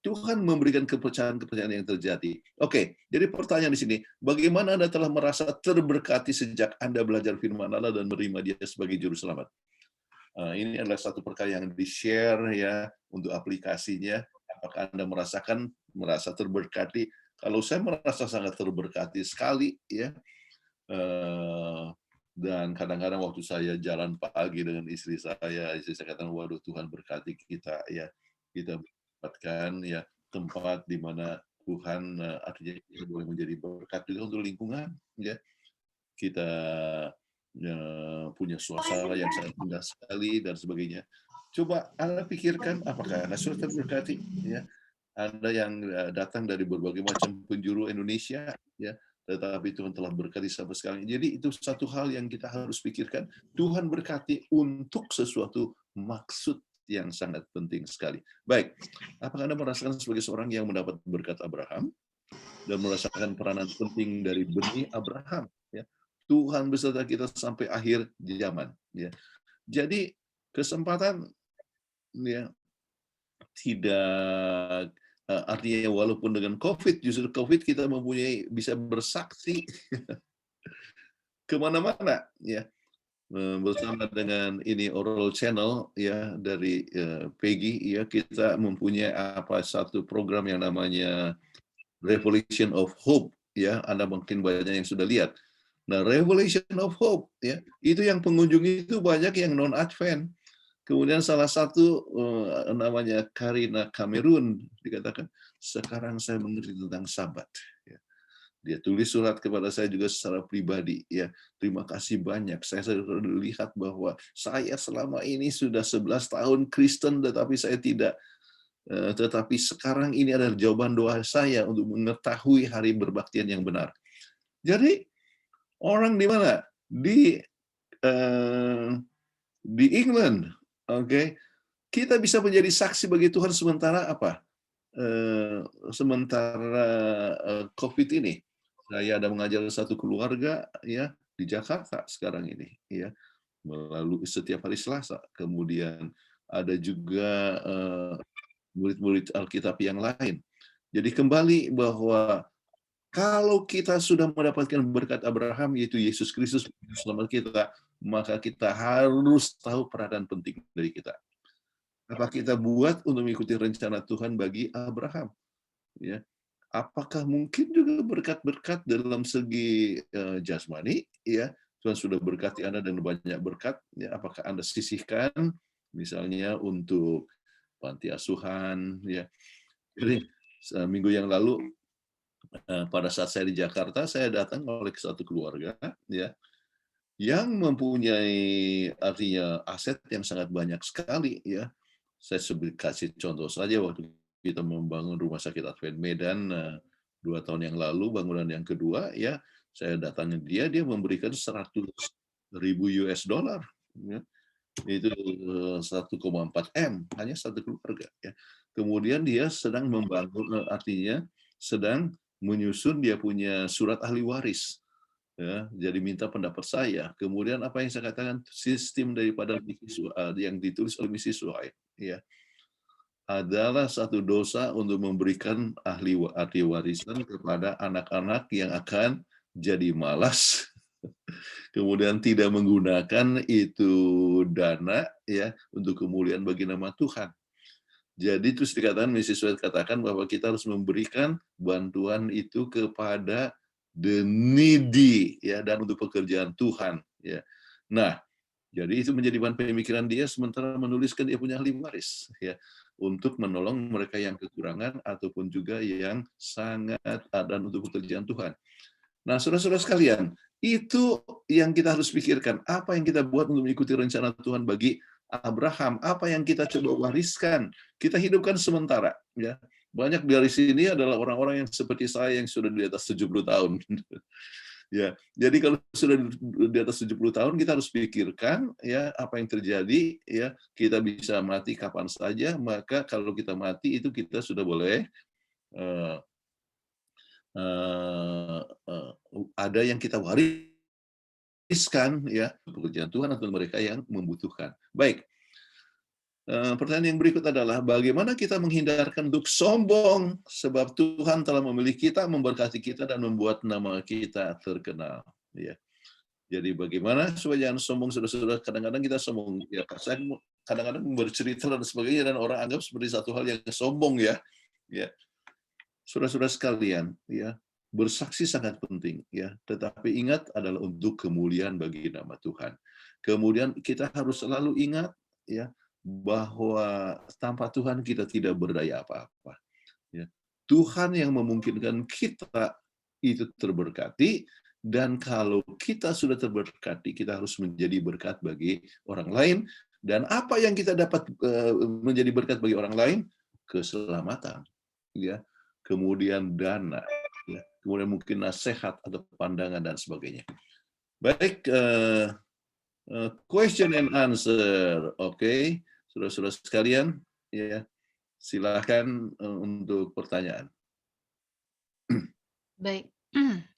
Tuhan memberikan kepercayaan yang terjadi. Oke, jadi pertanyaan di sini, bagaimana Anda telah merasa terberkati sejak Anda belajar firman Allah dan menerima Dia sebagai juru selamat? Ini adalah satu perkara yang di-share, ya, untuk aplikasinya. Apakah Anda merasa terberkati? Kalau saya merasa sangat terberkati sekali, ya. Dan kadang-kadang waktu saya jalan pagi dengan istri saya katakan, waduh, Tuhan berkati kita, ya. Kita mendapatkan, ya, tempat di mana Tuhan artinya kita boleh menjadi berkat juga untuk lingkungan, ya. Kita punya suasana yang sangat indah sekali dan sebagainya. Coba Anda pikirkan, apakah Anda sudah terberkati, ya? Anda yang datang dari berbagai macam penjuru Indonesia, ya, tetapi Tuhan telah berkati sampai sekarang. Jadi itu satu hal yang kita harus pikirkan. Tuhan berkati untuk sesuatu maksud yang sangat penting sekali. Baik, apakah Anda merasakan sebagai seorang yang mendapat berkat Abraham dan merasakan peranan penting dari benih Abraham, ya? Tuhan beserta kita sampai akhir zaman, ya. Jadi kesempatan, ya, tidak artinya walaupun dengan COVID, justru COVID kita bisa bersaksi kemana-mana ya, bersama dengan ini Oral Channel ya dari Peggy ya, kita mempunyai satu program yang namanya Revelation of Hope ya, Anda mungkin banyak yang sudah lihat. Nah, Revelation of Hope ya, itu yang pengunjung itu banyak yang non Advent. Kemudian salah satu namanya Karina Cameron dikatakan, sekarang saya mengerti tentang Sabat. Ya. Dia tulis surat kepada saya juga secara pribadi. Ya, terima kasih banyak. Saya sudah lihat bahwa saya selama ini sudah 11 tahun Kristen, tetapi saya tidak. Tetapi sekarang ini adalah jawaban doa saya untuk mengetahui hari berbaktian yang benar. Jadi orang di mana? Di England. Oke, kita bisa menjadi saksi bagi Tuhan sementara apa? Sementara COVID ini, saya ada mengajar satu keluarga ya di Jakarta sekarang ini, ya melalui setiap hari Selasa. Kemudian ada juga murid-murid Alkitab yang lain. Jadi kembali bahwa kalau kita sudah mendapatkan berkat Abraham, yaitu Yesus Kristus selamat kita, maka kita harus tahu peranan penting dari kita. Apa kita buat untuk mengikuti rencana Tuhan bagi Abraham? Ya, apakah mungkin juga berkat-berkat dalam segi jasmani? Ya, Tuhan sudah berkati Anda dengan banyak berkat. Ya, apakah Anda sisihkan, misalnya untuk panti asuhan? Ya, jadi minggu yang lalu pada saat saya di Jakarta, saya datang oleh satu keluarga, ya, yang mempunyai artinya aset yang sangat banyak sekali, ya. Saya kasih contoh saja waktu kita membangun rumah sakit Advent Medan 2 tahun yang lalu, bangunan yang kedua, ya, saya datangi dia memberikan 100.000 US dollar, ya. Itu 1,4 M hanya satu keluarga, ya. Kemudian dia sedang membangun, artinya sedang menyusun dia punya surat ahli waris. Ya, jadi minta pendapat saya. Kemudian apa yang saya katakan, sistem daripada yang ditulis oleh Mrs. White, ya, adalah satu dosa untuk memberikan ahli warisan kepada anak-anak yang akan jadi malas, kemudian tidak menggunakan itu dana ya untuk kemuliaan bagi nama Tuhan. Jadi terus dikatakan, Mrs. White katakan bahwa kita harus memberikan bantuan itu kepada the needy ya, dan untuk pekerjaan Tuhan ya. Nah, jadi itu menjadi bahan pemikiran dia sementara menuliskan dia punya ahli waris ya, untuk menolong mereka yang kekurangan ataupun juga yang sangat dan untuk pekerjaan Tuhan. Nah, saudara-saudara sekalian, itu yang kita harus pikirkan, apa yang kita buat untuk mengikuti rencana Tuhan bagi Abraham, apa yang kita coba wariskan, kita hidupkan sementara ya. Banyak dari sini adalah orang-orang yang seperti saya yang sudah di atas 70 tahun. Ya, jadi kalau sudah di atas 70 tahun kita harus pikirkan ya apa yang terjadi ya, kita bisa mati kapan saja, maka kalau kita mati itu kita sudah boleh ada yang kita wariskan ya, pekerjaan Tuhan atau mereka yang membutuhkan. Baik. Pertanyaan yang berikut adalah bagaimana kita menghindarkan untuk sombong sebab Tuhan telah memilih kita, memberkati kita dan membuat nama kita terkenal. Ya. Jadi bagaimana supaya jangan sombong, saudara-saudara. Kadang-kadang kita sombong. Ya, saya kadang-kadang bercerita dan sebagainya dan orang anggap seperti satu hal yang sombong ya. Ya. Saudara-saudara sekalian, ya, bersaksi sangat penting ya. Tetapi ingat adalah untuk kemuliaan bagi nama Tuhan. Kemudian kita harus selalu ingat ya, bahwa tanpa Tuhan kita tidak berdaya apa-apa. Ya. Tuhan yang memungkinkan kita itu terberkati, dan kalau kita sudah terberkati, kita harus menjadi berkat bagi orang lain. Dan apa yang kita dapat menjadi berkat bagi orang lain? Keselamatan, ya. Kemudian dana, ya. Kemudian mungkin nasihat atau pandangan dan sebagainya. Baik, question and answer, oke. Saudara-saudara sekalian, ya, silakan untuk pertanyaan.
Baik,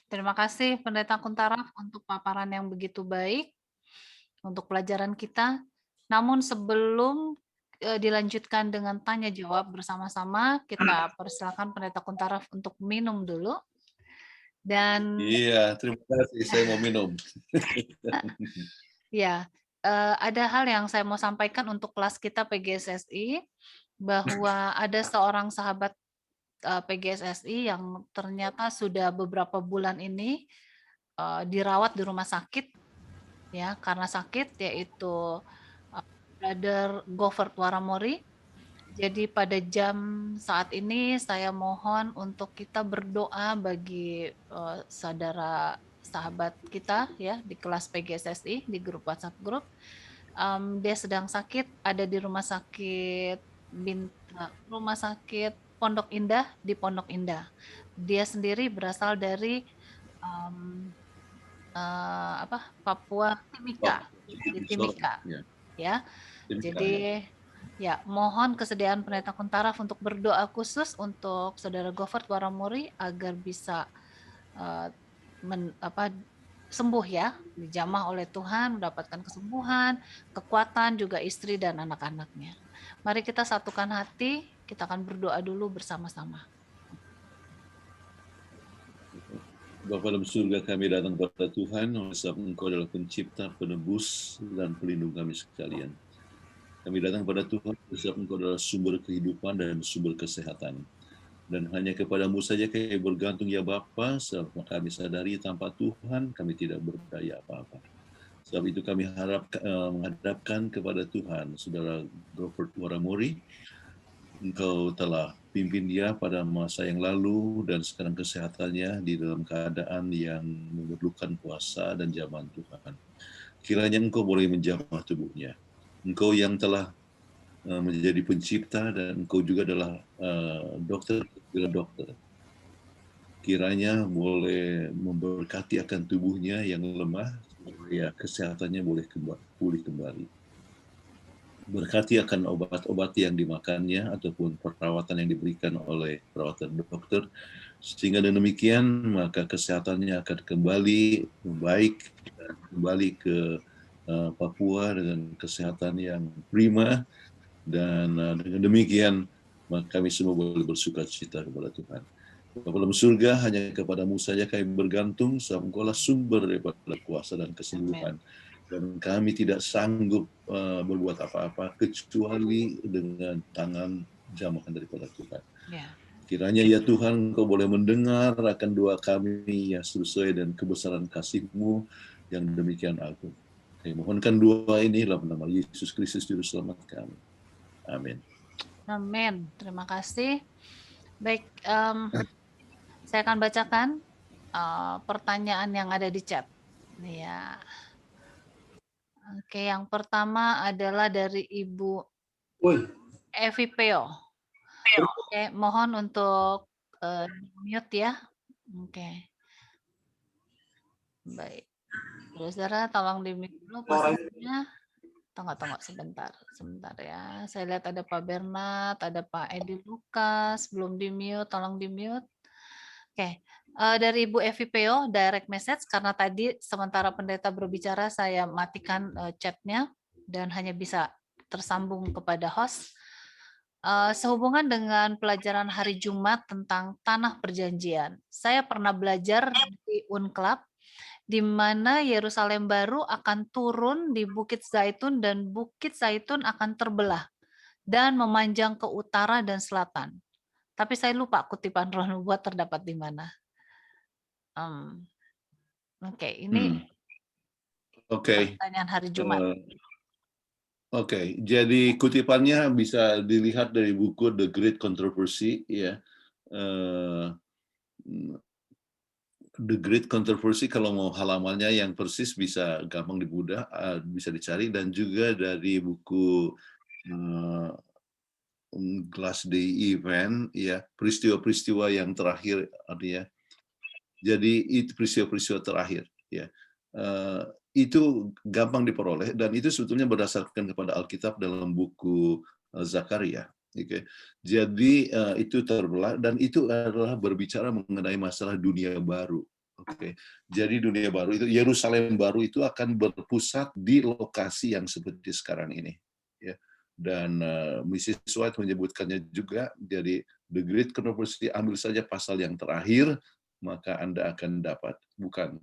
terima kasih Pendeta Kuntara untuk paparan yang begitu baik untuk pelajaran kita. Namun sebelum dilanjutkan dengan tanya jawab bersama-sama. Kita persilakan Pendeta Kuntaraf untuk minum dulu. Dan
Iya, terima kasih. Saya mau minum.
ya, ada hal yang saya mau sampaikan untuk kelas kita PGSSI, bahwa ada seorang sahabat PGSSI yang ternyata sudah beberapa bulan ini dirawat di rumah sakit, ya, karena sakit, yaitu Brother Govert Waramori. Jadi pada jam saat ini saya mohon untuk kita berdoa bagi saudara sahabat kita ya di kelas PGSSI di grup WhatsApp grup. Dia sedang sakit, ada di rumah sakit rumah sakit Pondok Indah di Pondok Indah. Dia sendiri berasal dari Papua Timika, di Timika, ya. Jadi ya, mohon kesediaan Pendeta Kuntaraf untuk berdoa khusus untuk Saudara Govert Waramori agar bisa sembuh ya, dijamah oleh Tuhan, mendapatkan kesembuhan, kekuatan juga istri dan anak-anaknya. Mari kita satukan hati, kita akan berdoa dulu bersama-sama.
Bapa dalam surga, kami datang kepada Tuhan, sebab Engkau adalah pencipta, penebus, dan pelindung kami sekalian. Kami datang kepada Tuhan, sebab Engkau adalah sumber kehidupan dan sumber kesehatan. Dan hanya kepadamu saja kami bergantung ya Bapa, sebab kami sadari tanpa Tuhan kami tidak berdaya apa-apa. Sebab itu kami menghadapkan kepada Tuhan, Saudara Govert Waramori. Engkau telah pimpin dia pada masa yang lalu dan sekarang kesehatannya di dalam keadaan yang memerlukan kuasa dan jamahan Tuhan. Kiranya Engkau boleh menjamah tubuhnya. Engkau yang telah menjadi pencipta dan Engkau juga adalah dokter. Kiranya boleh memberkati akan tubuhnya yang lemah supaya kesehatannya boleh pulih kembali. Berkati akan obat-obat yang dimakannya ataupun perawatan yang diberikan oleh perawatan dokter, sehingga dengan demikian maka kesehatannya akan kembali baik dan kembali ke Papua dengan kesehatan yang prima, dan dengan demikian maka kami semua boleh bersukacita kepada Tuhan. Bapa dalam surga, hanya kepadamu saja kami bergantung, sebab Engkaulah sumber daripada kuasa dan kesembuhan. Dan kami tidak sanggup berbuat apa-apa kecuali dengan tangan jamahan daripada Tuhan. Kiranya ya Tuhan, Engkau boleh mendengar akan doa kami yang sesuai dan kebesaran kasih-Mu yang demikian agung. Kami mohonkan doa ini dalam nama Yesus Kristus Juru Selamat kami. Amin.
Amin. Terima kasih. Baik, saya akan bacakan pertanyaan yang ada di chat. Ya. Oke, yang pertama adalah dari Ibu Evi Peo. Oke, mohon untuk mute ya. Oke. Baik. Saudara, tolong di-mute dulu posisinya. Tunggu sebentar ya. Saya lihat ada Pak Bernard, ada Pak Edi Lukas, belum di-mute, tolong di-mute. Oke. Dari Ibu Evi Peo, direct message, karena tadi sementara pendeta berbicara saya matikan chatnya dan hanya bisa tersambung kepada host. Sehubungan dengan pelajaran hari Jumat tentang tanah perjanjian, saya pernah belajar di Unclub, di mana Yerusalem baru akan turun di Bukit Zaitun dan Bukit Zaitun akan terbelah dan memanjang ke utara dan selatan. Tapi saya lupa kutipan Roh Nubuat terdapat di mana. Oke, ini pertanyaan hari Jumat.
Oke, jadi kutipannya bisa dilihat dari buku The Great Controversy, ya. The Great Controversy, kalau mau halamannya yang persis bisa gampang dibuka, bisa dicari, dan juga dari buku Glass Day Event, ya, peristiwa-peristiwa yang terakhir, artinya. Jadi itu peristiwa-peristiwa terakhir, ya. Itu gampang diperoleh, dan itu sebetulnya berdasarkan kepada Alkitab dalam buku Zakaria. Okay. Jadi itu terbelah, dan itu adalah berbicara mengenai masalah dunia baru. Okay. Jadi dunia baru itu, Yerusalem baru itu akan berpusat di lokasi yang seperti sekarang ini. Ya. Dan Mrs. White menyebutkannya juga, jadi the great controversy, ambil saja pasal yang terakhir, maka Anda akan dapat, bukan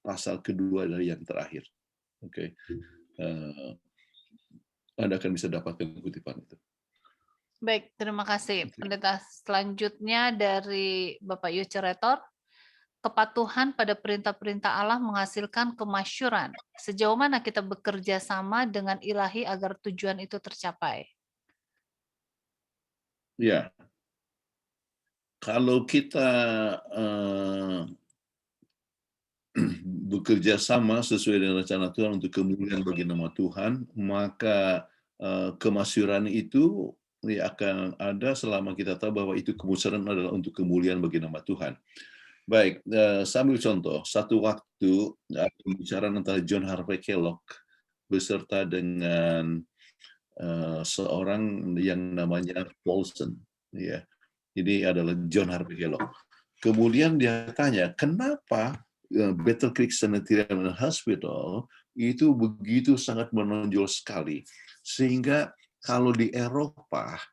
pasal kedua dari yang terakhir. Oke. Anda akan bisa dapatkan kutipan itu.
Baik, terima kasih. Pendeta selanjutnya dari Bapak Yuceretor. Kepatuhan pada perintah-perintah Allah menghasilkan kemasyuran. Sejauh mana kita bekerja sama dengan ilahi agar tujuan itu tercapai?
Ya, kalau kita bekerja sama sesuai dengan rencana Tuhan untuk kemuliaan bagi nama Tuhan, maka kemasyuran itu akan ada selama kita tahu bahwa itu kemasyuran adalah untuk kemuliaan bagi nama Tuhan. Baik, sambil contoh, satu waktu ada pembicaraan antara John Harvey Kellogg beserta dengan seorang yang namanya Paulson, ya. Ini adalah John Harvey Kellogg. Kemudian dia tanya, kenapa Battle Creek Sanitarium and Hospital itu begitu sangat menonjol sekali, sehingga kalau di Eropa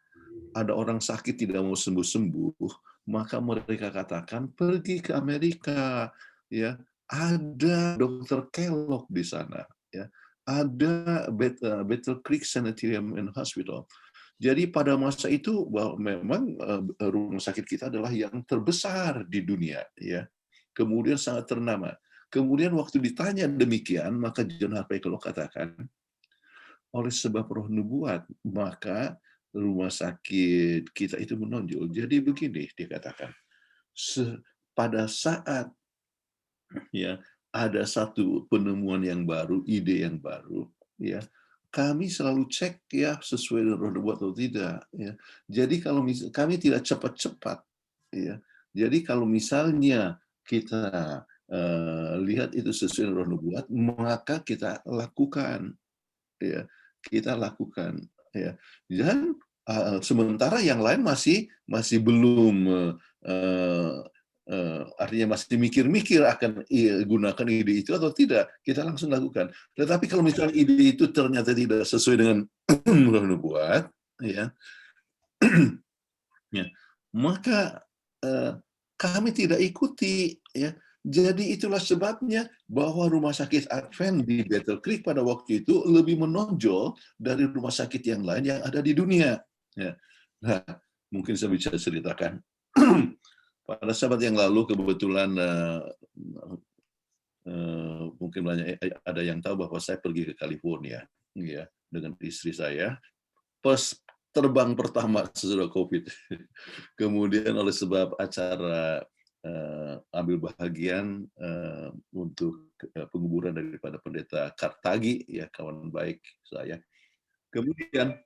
ada orang sakit tidak mau sembuh-sembuh, maka mereka katakan pergi ke Amerika, ya, ada Dr. Kellogg di sana, ya, ada Battle Creek Sanitarium and Hospital. Jadi pada masa itu bahwa memang rumah sakit kita adalah yang terbesar di dunia, ya, kemudian sangat ternama. Kemudian waktu ditanya demikian, maka John Harvey Kellogg katakan, oleh sebab roh nubuat, maka rumah sakit kita itu menonjol. Jadi begini dikatakan, pada saat ya ada satu penemuan yang baru, ide yang baru, ya kami selalu cek ya sesuai dengan roh nubuat atau tidak. Ya. Jadi kalau kami tidak cepat-cepat, ya. Jadi kalau misalnya kita lihat itu sesuai dengan roh nubuat, maka kita lakukan, ya kita lakukan. Ya. Dan sementara yang lain masih belum artinya masih mikir-mikir akan gunakan ide itu atau tidak, kita langsung lakukan. Tetapi kalau misalnya ide itu ternyata tidak sesuai dengan roh nubuat, ya, ya maka kami tidak ikuti, ya. Jadi itulah sebabnya bahwa rumah sakit Advent di Battle Creek pada waktu itu lebih menonjol dari rumah sakit yang lain yang ada di dunia. Ya. Nah, mungkin saya bisa ceritakan. Pada saat yang lalu kebetulan mungkin banyak ada yang tahu bahwa saya pergi ke California, ya, dengan istri saya. Pas terbang pertama sesudah COVID. Kemudian oleh sebab acara ambil bahagian untuk penguburan daripada pendeta Kartagi, ya kawan baik saya. Kemudian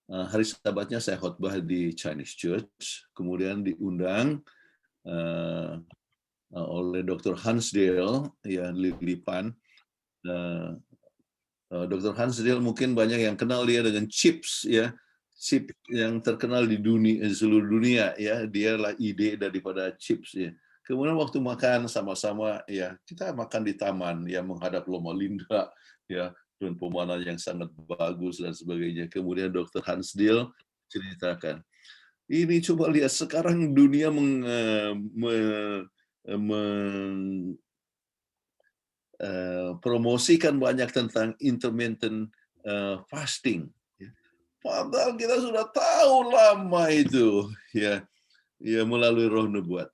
hari Sabatnya saya khotbah di Chinese Church, kemudian diundang oleh Dr. Hansdale, ya Lilipan. Dr. Hansdale mungkin banyak yang kenal dia dengan CHIPS, ya. Chip yang terkenal di dunia, seluruh dunia, ya, dialah ide daripada chips, ya. Kemudian waktu makan sama-sama, ya, kita makan di taman, ya, menghadap Loma Linda, ya, dan pemandangan yang sangat bagus dan sebagainya. Kemudian Dr. Hansdale ceritakan, ini coba lihat sekarang dunia promosikan banyak tentang intermittent fasting. Padahal kita sudah tahu lama itu, ya melalui roh nubuat.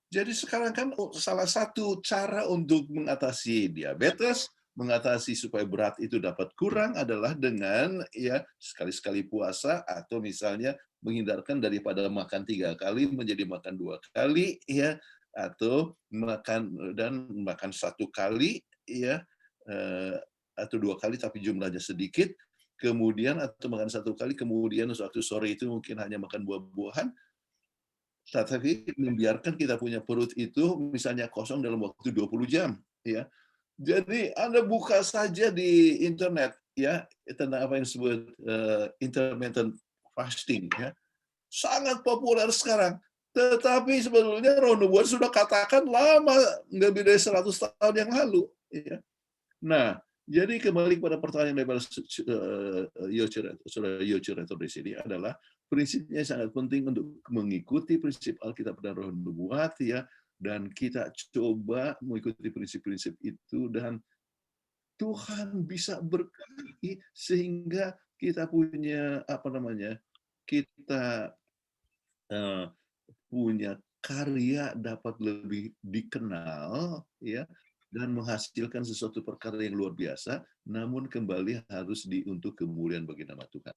Jadi sekarang kan salah satu cara untuk mengatasi diabetes, mengatasi supaya berat itu dapat kurang adalah dengan ya sekali-sekali puasa atau misalnya menghindarkan daripada makan 3 kali menjadi makan 2 kali, ya, atau makan 1 kali, ya, atau 2 kali tapi jumlahnya sedikit. Kemudian atau makan 1 kali, kemudian waktu sore itu mungkin hanya makan buah-buahan, tapi membiarkan kita punya perut itu misalnya kosong dalam waktu 20 jam, ya. Jadi Anda buka saja di internet, ya, tentang apa yang disebut intermittent fasting, ya. Sangat populer sekarang. Tetapi sebetulnya roh nubuat sudah katakan lama, lebih dari 100 tahun yang lalu, ya. Nah, Jadi kembali pada pertanyaan daripada saudara Yocerator di sini adalah prinsipnya sangat penting untuk mengikuti prinsip Alkitab dan Roh Nubuat ya, dan kita coba mengikuti prinsip-prinsip itu dan Tuhan bisa berkati sehingga kita punya kita punya karya dapat lebih dikenal ya, dan menghasilkan sesuatu perkara yang luar biasa, namun kembali harus untuk kemuliaan bagi nama Tuhan.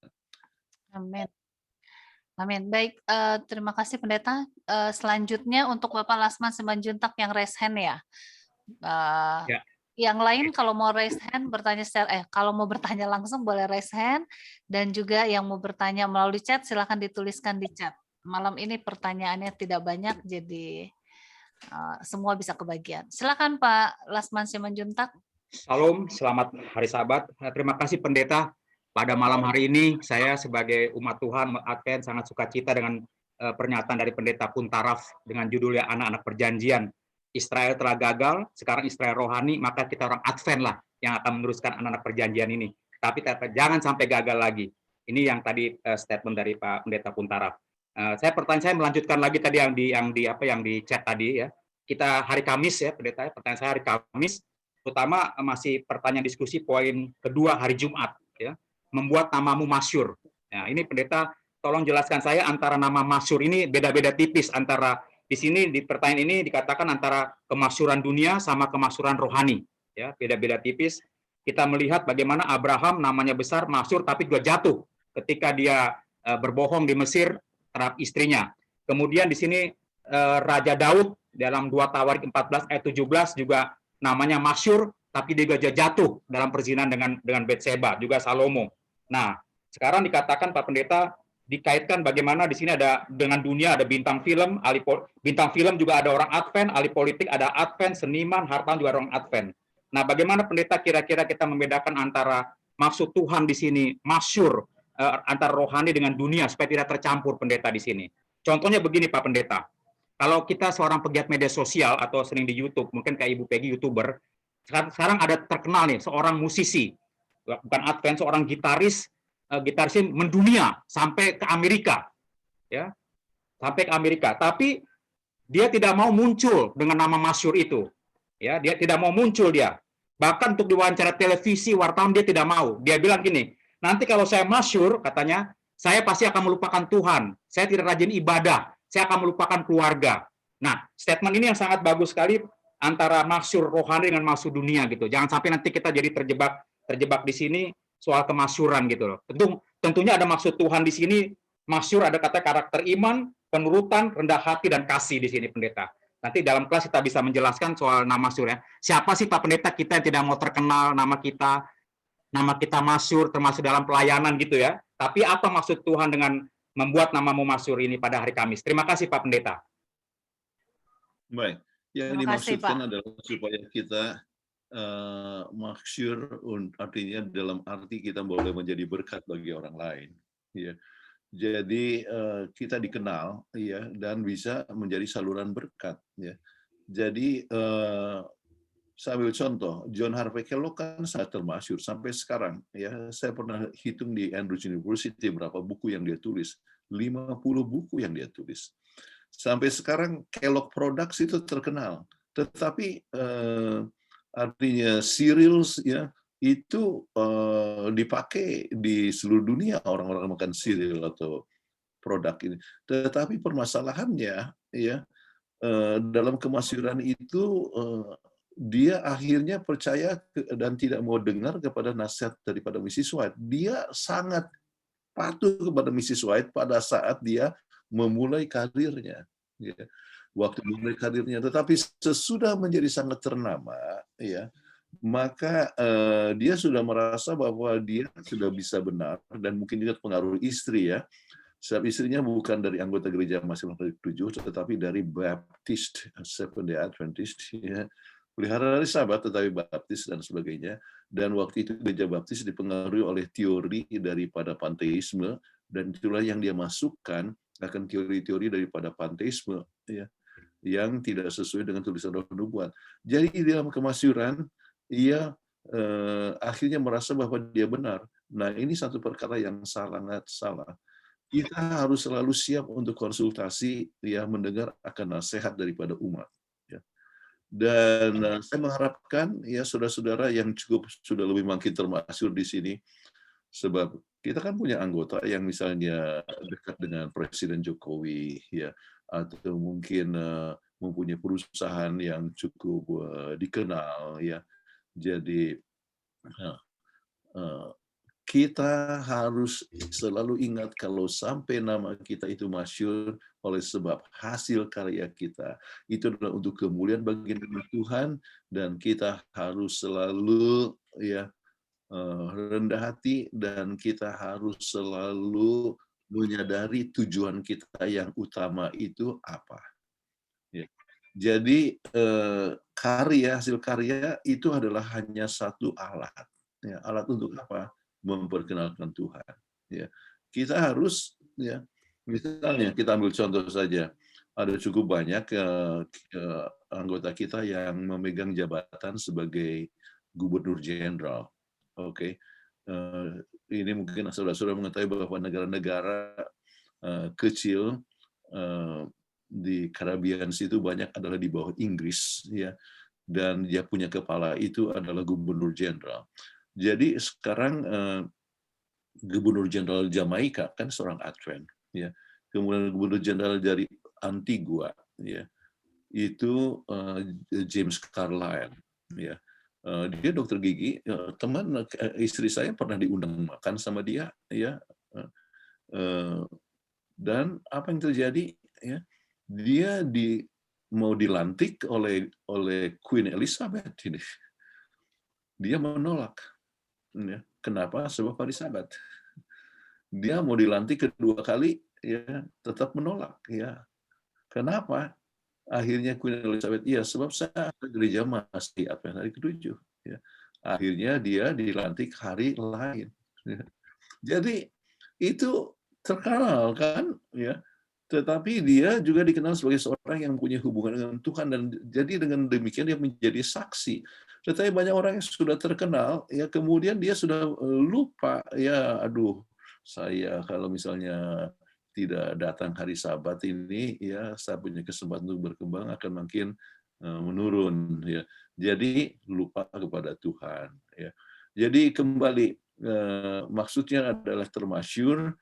Amin. Amin. Baik, terima kasih Pendeta. Selanjutnya untuk Bapak Lasman Simanjuntak yang raise hand ya.
Ya.
Yang lain kalau mau raise hand bertanya kalau mau bertanya langsung boleh raise hand, dan juga yang mau bertanya melalui chat silakan dituliskan di chat. Malam ini pertanyaannya tidak banyak, jadi semua bisa kebagian. Silakan Pak Lasman Simanjuntak.
Salam, selamat hari Sabat. Terima kasih Pendeta. Pada malam hari ini saya sebagai umat Tuhan Advent sangat sukacita dengan pernyataan dari Pendeta Puntaraf dengan judulnya Anak-anak Perjanjian. Israel telah gagal, sekarang Israel rohani, maka kita orang Advent lah yang akan meneruskan anak-anak perjanjian ini. Tapi jangan sampai gagal lagi. Ini yang tadi statement dari Pak Pendeta Puntaraf. Saya melanjutkan lagi tadi yang di chat tadi ya. Kita hari Kamis ya, Pendeta. Pertanyaan saya hari Kamis, terutama masih pertanyaan diskusi poin kedua hari Jumat ya. Membuat namamu masyhur. Nah, ini Pendeta tolong jelaskan saya antara nama masyhur ini beda-beda tipis antara di sini di pertanyaan ini dikatakan antara kemasyhuran dunia sama kemasyhuran rohani ya, beda-beda tipis. Kita melihat bagaimana Abraham namanya besar, masyhur, tapi juga jatuh ketika dia berbohong di Mesir terhadap istrinya. Kemudian di sini Raja Daud dalam 2 Tawarik 14 ayat 17 juga namanya masyhur, tapi dia juga jatuh dalam perzinahan dengan Betseba, juga Salomo. Nah, sekarang dikatakan Pak Pendeta dikaitkan bagaimana di sini ada dengan dunia, ada bintang film, bintang film juga ada orang Advent, ahli politik ada Advent, seniman, hartawan juga orang Advent. Nah, bagaimana Pendeta kira-kira kita membedakan antara maksud Tuhan di sini masyhur antara rohani dengan dunia supaya tidak tercampur Pendeta di sini. Contohnya begini Pak Pendeta, kalau kita seorang pegiat media sosial atau sering di YouTube, mungkin kayak Ibu Peggy YouTuber, sekarang ada terkenal nih seorang musisi, bukan Advent, seorang gitarisnya mendunia sampai ke Amerika, ya, sampai ke Amerika. Tapi dia tidak mau muncul dengan nama masyhur itu, ya, dia tidak mau muncul dia. Bahkan untuk diwawancara televisi, wartawan dia tidak mau. Dia bilang gini, nanti kalau saya masyhur, katanya, saya pasti akan melupakan Tuhan. Saya tidak rajin ibadah. Saya akan melupakan keluarga. Nah, statement ini yang sangat bagus sekali antara masyhur rohani dengan masyhur dunia gitu. Jangan sampai nanti kita jadi terjebak di sini soal kemasyhuran gitu loh. Tentunya ada maksud Tuhan di sini. Masyhur ada kata karakter iman, penurutan, rendah hati dan kasih di sini Pendeta. Nanti dalam kelas kita bisa menjelaskan soal nama masyhur ya. Siapa sih Pak Pendeta kita yang tidak mau terkenal nama kita masyhur termasuk dalam pelayanan gitu ya. Tapi apa maksud Tuhan dengan membuat namamu masyhur ini pada hari Kamis? Terima kasih Pak Pendeta.
Baik, yang dimaksudkan adalah supaya kita masyhur, artinya dalam arti kita boleh menjadi berkat bagi orang lain. Ya. Jadi kita dikenal, ya, dan bisa menjadi saluran berkat. Ya. Jadi saya ambil contoh, John Harvey Kellogg kan sangat termasyhur sampai sekarang. Ya, saya pernah hitung di Andrews University berapa buku yang dia tulis, 50 buku yang dia tulis. Sampai sekarang Kellogg Products itu terkenal, tetapi artinya cereals ya itu dipakai di seluruh dunia, orang-orang makan cereal atau produk ini. Tetapi permasalahannya ya dalam kemasyhuran itu dia akhirnya percaya dan tidak mau dengar kepada nasihat daripada Mrs. White. Dia sangat patuh kepada Mrs. White pada saat dia memulai karirnya. Ya. Waktu memulai karirnya, tetapi sesudah menjadi sangat ternama, ya, maka dia sudah merasa bahwa dia sudah bisa benar, dan mungkin juga pengaruh istri ya. Sebab istrinya bukan dari anggota gereja Masing-Masing 7, tetapi dari Baptist, Seventh-day Adventist, ya. Pelihara hari Sabat tetapi Baptis dan sebagainya. Dan waktu itu gereja Baptis dipengaruhi oleh teori daripada panteisme, dan itulah yang dia masukkan akan teori-teori daripada panteisme ya, yang tidak sesuai dengan tulisan Roh Nubuat. Jadi dalam kemasyhuran ia akhirnya merasa bahwa dia benar. Nah, ini satu perkara yang sangat salah. Kita harus selalu siap untuk konsultasi, ya, mendengar akan nasihat daripada umat. Ya. Dan saya mengharapkan ya saudara-saudara yang sudah lebih makin termasyhur di sini, sebab kita kan punya anggota yang misalnya dekat dengan Presiden Jokowi, ya, atau mungkin mempunyai perusahaan yang cukup dikenal, ya. Jadi kita harus selalu ingat kalau sampai nama kita itu masyhur oleh sebab hasil karya kita, itu adalah untuk kemuliaan bagi nama Tuhan, dan kita harus selalu ya rendah hati, dan kita harus selalu menyadari tujuan kita yang utama itu apa. Ya. Jadi hasil karya itu adalah hanya satu alat. Ya, alat untuk apa? Memperkenalkan Tuhan. Ya, kita harus, ya, misalnya kita ambil contoh saja, ada cukup banyak anggota kita yang memegang jabatan sebagai gubernur jenderal. Oke, ini mungkin saudara-saudara mengetahui bahwa negara-negara kecil di Caribbean itu banyak adalah di bawah Inggris, ya, dan dia punya kepala itu adalah gubernur jenderal. Jadi sekarang Gubernur Jenderal Jamaika kan seorang Advent, ya. Kemudian Gubernur Jenderal dari Antigua, ya, itu James Carlyle, ya. Dia dokter gigi. Teman istri saya pernah diundang makan sama dia, ya. Dan apa yang terjadi, ya? Dia mau dilantik oleh Queen Elizabeth ini. Dia menolak. Ya. Kenapa? Sebab hari Sabat. Dia mau dilantik kedua kali, ya, tetap menolak. Ya. Kenapa? Akhirnya Queen Elizabeth, iya, sebab saya gereja masih Advent hari ke-7. Ya. Akhirnya dia dilantik hari lain. Ya. Jadi itu terkenal kan, ya. Tetapi dia juga dikenal sebagai seorang yang punya hubungan dengan Tuhan, dan jadi dengan demikian dia menjadi saksi. Tetapi banyak orang yang sudah terkenal, ya, kemudian dia sudah lupa, ya, aduh, saya kalau misalnya tidak datang hari Sabat ini, ya, saya punya kesempatan untuk berkembang akan makin menurun, ya. Jadi lupa kepada Tuhan, ya. Jadi kembali, maksudnya adalah termasyhur.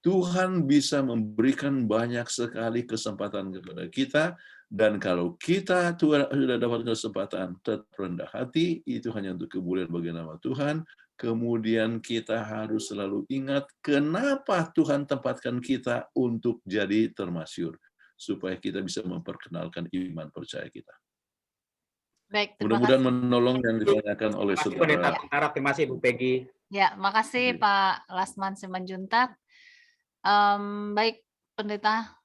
Tuhan bisa memberikan banyak sekali kesempatan kepada kita, dan kalau kita sudah dapat kesempatan, tetap rendah hati, itu hanya untuk kemuliaan bagi nama Tuhan. Kemudian kita harus selalu ingat kenapa Tuhan tempatkan kita untuk jadi termasyhur, supaya kita bisa memperkenalkan iman percaya kita.
Baik,
mudah-mudahan menolong yang ditanyakan oleh saudara.
Terima kasih Bu Peggy.
Ya, makasih Pak Lasman Simanjuntak. Baik, Pendeta,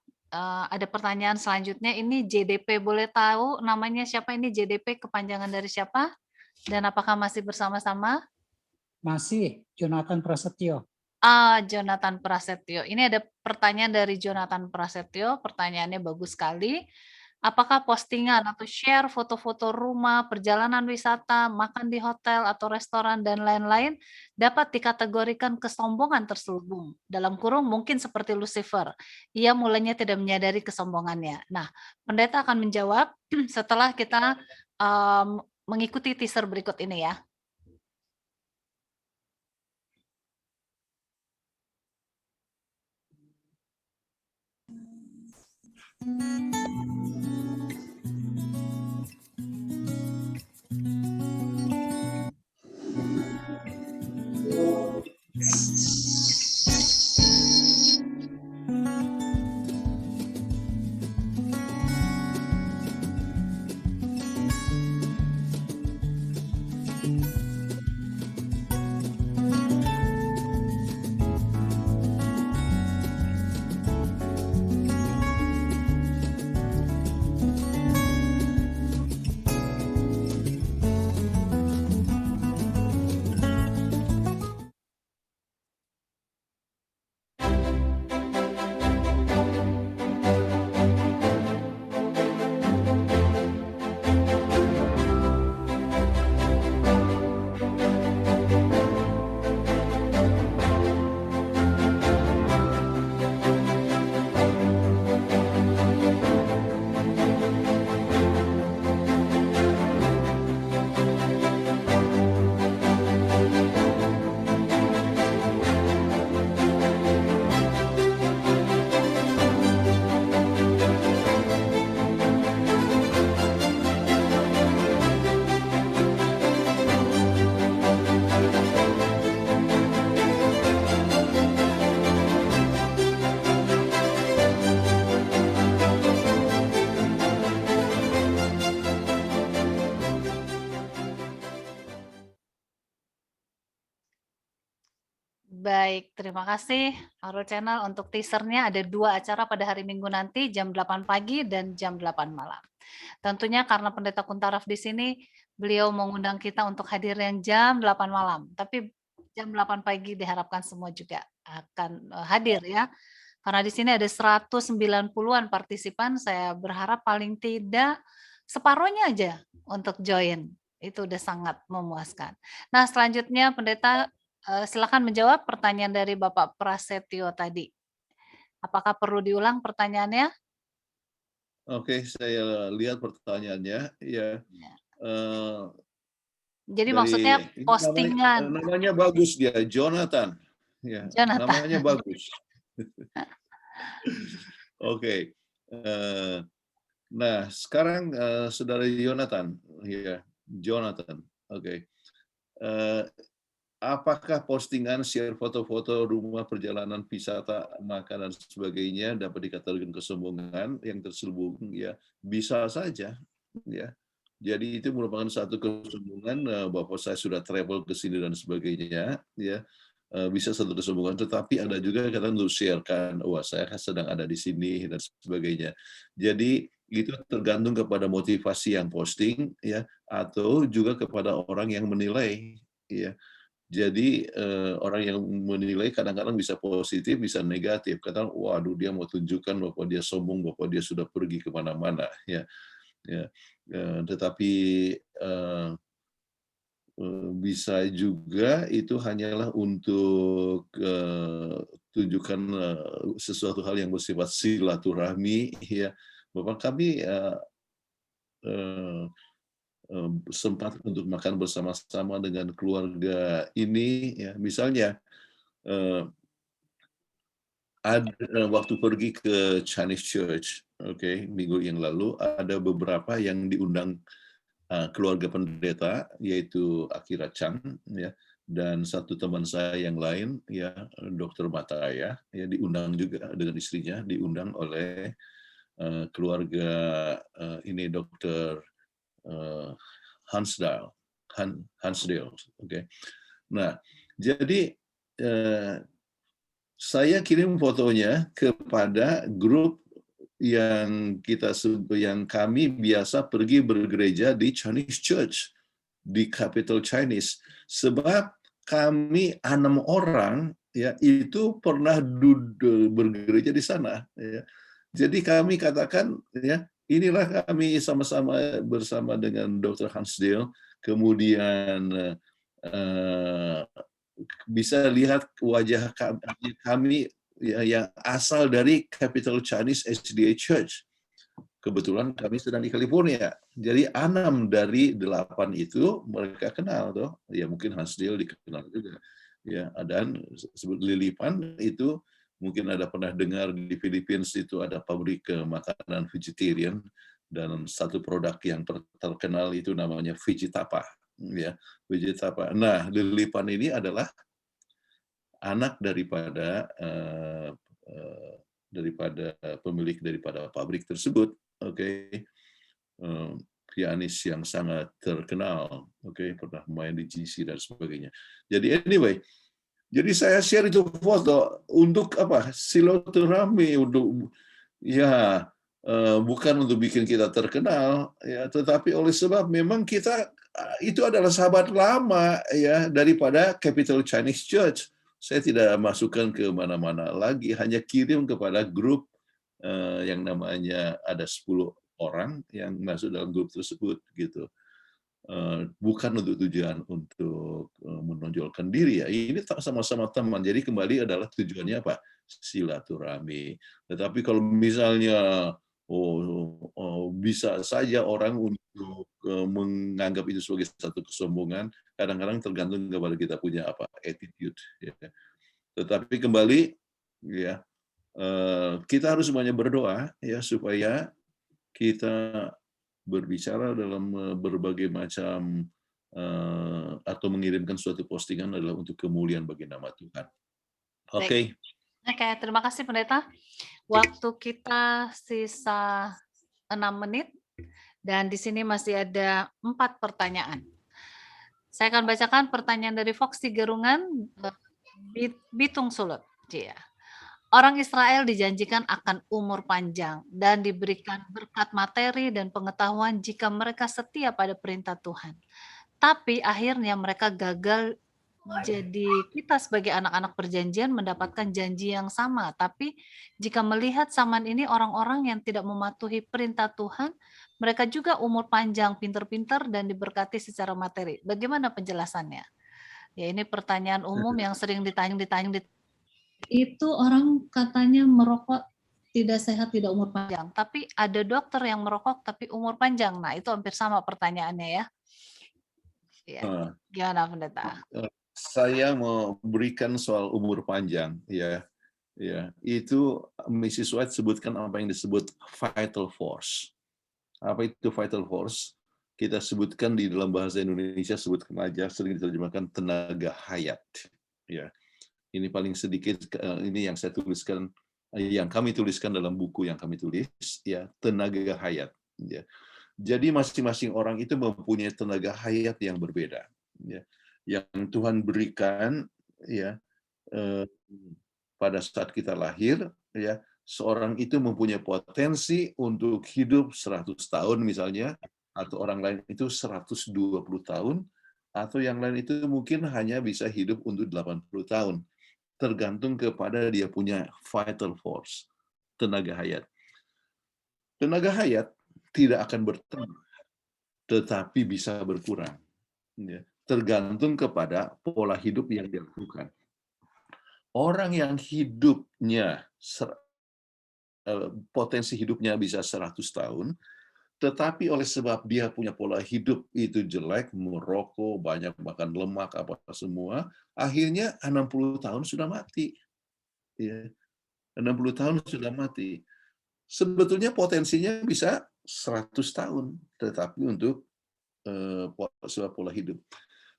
ada pertanyaan selanjutnya. Ini JDP, boleh tahu namanya siapa ini? JDP kepanjangan dari siapa? Dan apakah masih bersama-sama?
Masih, Jonathan Prasetyo.
Jonathan Prasetyo. Ini ada pertanyaan dari Jonathan Prasetyo. Pertanyaannya bagus sekali. Apakah postingan atau share foto-foto rumah, perjalanan wisata, makan di hotel atau restoran, dan lain-lain dapat dikategorikan kesombongan terselubung? Dalam kurung mungkin seperti Lucifer. Ia mulanya tidak menyadari kesombongannya. Nah, pendeta akan menjawab setelah kita mengikuti teaser berikut ini ya. Baik, terima kasih Aro Channel untuk teasernya ada 2 acara pada hari Minggu nanti jam 8 pagi dan jam 8 malam. Tentunya karena Pendeta Kuntaraf di sini, beliau mengundang kita untuk hadir yang jam 8 malam, tapi jam 8 pagi diharapkan semua juga akan hadir ya. Karena di sini ada 190-an partisipan, saya berharap paling tidak separuhnya aja untuk join. Itu udah sangat memuaskan. Nah, selanjutnya Pendeta silakan menjawab pertanyaan dari Bapak Prasetyo tadi. Apakah perlu diulang pertanyaannya?
Oke, saya lihat pertanyaannya. Ya,
Ya. Jadi
dari
maksudnya
ini
postingan
namanya bagus dia, Jonathan. Ya,
Jonathan.
namanya bagus. Oke. Nah, sekarang saudara Jonathan, ya, Jonathan. Oke. Apakah postingan share foto-foto rumah perjalanan wisata, makan dan sebagainya dapat dikatakan kesombongan yang terselubung? Ya, bisa saja. Ya, jadi itu merupakan satu kesombongan bahwa saya sudah travel ke sini dan sebagainya. Ya, bisa satu kesombongan. Tetapi ada juga kata untuk sharekan, wah saya sedang ada di sini dan sebagainya. Jadi itu tergantung kepada motivasi yang posting, ya, atau juga kepada orang yang menilai. Ya. Jadi orang yang menilai kadang-kadang bisa positif, bisa negatif. Kadang, waduh dia mau tunjukkan bahwa dia sombong, bahwa dia sudah pergi kemana-mana. Ya, ya. Tetapi bisa juga itu hanyalah untuk tunjukkan sesuatu hal yang bersifat silaturahmi. Ya, bahwa kami sempat untuk makan bersama-sama dengan keluarga ini, ya, misalnya ada waktu pergi ke Chinese Church, oke, minggu yang lalu ada beberapa yang diundang keluarga pendeta, yaitu Akira Chan, ya, dan satu teman saya yang lain, ya, Dr. Mataya, ya, diundang juga dengan istrinya, diundang oleh keluarga ini Dr. Hansdale, oke. Nah, jadi saya kirim fotonya kepada grup yang kami biasa pergi bergereja di Chinese Church di Capital Chinese, sebab kami 6 orang, ya, itu pernah bergereja di sana. Ya. Jadi kami katakan, ya, inilah kami sama-sama bersama dengan Dr. Hansdale, kemudian bisa lihat wajah kami yang asal dari Capital Chinese SDA Church. Kebetulan kami sedang di California. Jadi 6 dari 8 itu mereka kenal, toh. Ya mungkin Hansdale dikenal juga. Ya, dan sebut Lilipan itu mungkin ada pernah dengar di Filipina itu ada pabrik makanan vegetarian dan satu produk yang terkenal itu namanya Vegetapa, ya, Vegetapa. Nah, Lilipan ini adalah anak daripada pemilik daripada pabrik tersebut, oke. Pianis yang sangat terkenal, oke, pernah main di GC dan sebagainya. Jadi anyway, jadi saya share itu foto untuk apa? Silaturahmi, untuk ya bukan untuk bikin kita terkenal, ya, tetapi oleh sebab memang kita itu adalah sahabat lama, ya, daripada Capital Chinese Church. Saya tidak masukkan ke mana-mana lagi, hanya kirim kepada grup yang namanya ada 10 orang yang masuk dalam grup tersebut, gitu. Bukan untuk tujuan untuk menonjolkan diri, ya. Ini sama-sama teman. Jadi kembali adalah tujuannya apa? Silaturahmi. Tetapi kalau misalnya bisa saja orang untuk menganggap itu sebagai satu kesombongan, kadang-kadang tergantung kepada kita punya apa attitude. Ya. Tetapi kembali, ya, kita harus semuanya berdoa, ya, supaya kita berbicara dalam berbagai macam atau mengirimkan suatu postingan adalah untuk kemuliaan bagi nama Tuhan. Oke.
Oke, terima kasih Pendeta. Waktu kita sisa 6 menit dan di sini masih ada 4 pertanyaan. Saya akan bacakan pertanyaan dari Foxy Gerungan. Bitung Sulut. Iya. Orang Israel dijanjikan akan umur panjang dan diberikan berkat materi dan pengetahuan jika mereka setia pada perintah Tuhan. Tapi akhirnya mereka gagal. Jadi kita sebagai anak-anak perjanjian mendapatkan janji yang sama. Tapi jika melihat zaman ini orang-orang yang tidak mematuhi perintah Tuhan, mereka juga umur panjang, pintar-pintar, dan diberkati secara materi. Bagaimana penjelasannya? Ya, ini pertanyaan umum yang sering ditanya. Itu orang katanya merokok tidak sehat, tidak umur panjang. Tapi ada dokter yang merokok tapi umur panjang. Nah, itu hampir sama pertanyaannya ya. Ya. Gimana pendeta?
Saya mau berikan soal umur panjang, ya. Itu Mrs. White sebutkan apa yang disebut vital force. Apa itu vital force? Kita sebutkan di dalam bahasa Indonesia, sebutkan aja, sering diterjemahkan tenaga hayat. Ya, ini paling sedikit, ini yang saya tuliskan, yang kami tuliskan dalam buku yang kami tulis, ya, tenaga hayat. Ya. Jadi masing-masing orang itu mempunyai tenaga hayat yang berbeda. Ya. Yang Tuhan berikan, ya, pada saat kita lahir, ya, seorang itu mempunyai potensi untuk hidup 100 tahun misalnya, atau orang lain itu 120 tahun, atau yang lain itu mungkin hanya bisa hidup untuk 80 tahun. Tergantung kepada dia punya vital force, tenaga hayat. Tenaga hayat tidak akan bertambah, tetapi bisa berkurang. Ya. Tergantung kepada pola hidup yang dilakukan. Orang yang hidupnya, potensi hidupnya bisa 100 tahun, tetapi oleh sebab dia punya pola hidup itu jelek, merokok, banyak makan lemak, apa semua, akhirnya 60 tahun sudah mati. Ya. 60 tahun sudah mati. Sebetulnya potensinya bisa 100 tahun, tetapi untuk sebab pola hidup.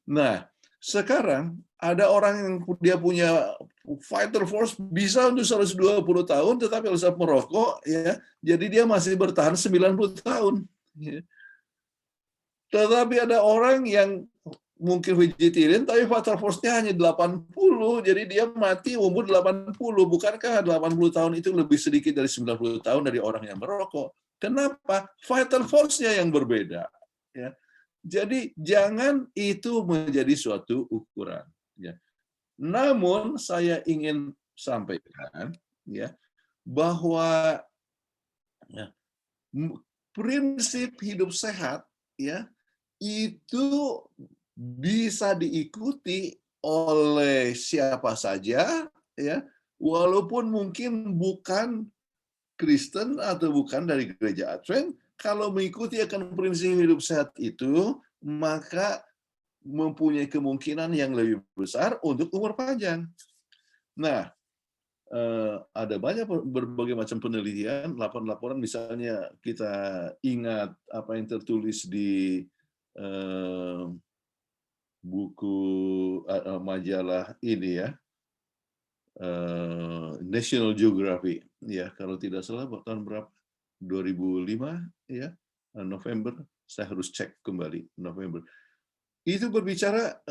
Nah, sekarang ada orang yang dia punya vital force bisa untuk 120 tahun, tetapi kalau saya merokok, ya, jadi dia masih bertahan 90 tahun. Ya. Tetapi ada orang yang mungkin vegetarian, tapi vital force-nya hanya 80, jadi dia mati umur 80. Bukankah 80 tahun itu lebih sedikit dari 90 tahun dari orang yang merokok? Kenapa? Vital force-nya yang berbeda. Ya. Jadi jangan itu menjadi suatu ukuran. Ya. Namun saya ingin sampaikan, ya, bahwa ya, prinsip hidup sehat, ya, itu bisa diikuti oleh siapa saja, ya, walaupun mungkin bukan Kristen atau bukan dari gereja Advent. Kalau mengikuti akan prinsip hidup sehat itu, maka mempunyai kemungkinan yang lebih besar untuk umur panjang. Nah, ada banyak berbagai macam penelitian, laporan-laporan, misalnya kita ingat apa yang tertulis di buku majalah ini, ya, National Geographic, ya, kalau tidak salah tahun berapa? 2005, ya, November, saya harus cek kembali, November. Itu berbicara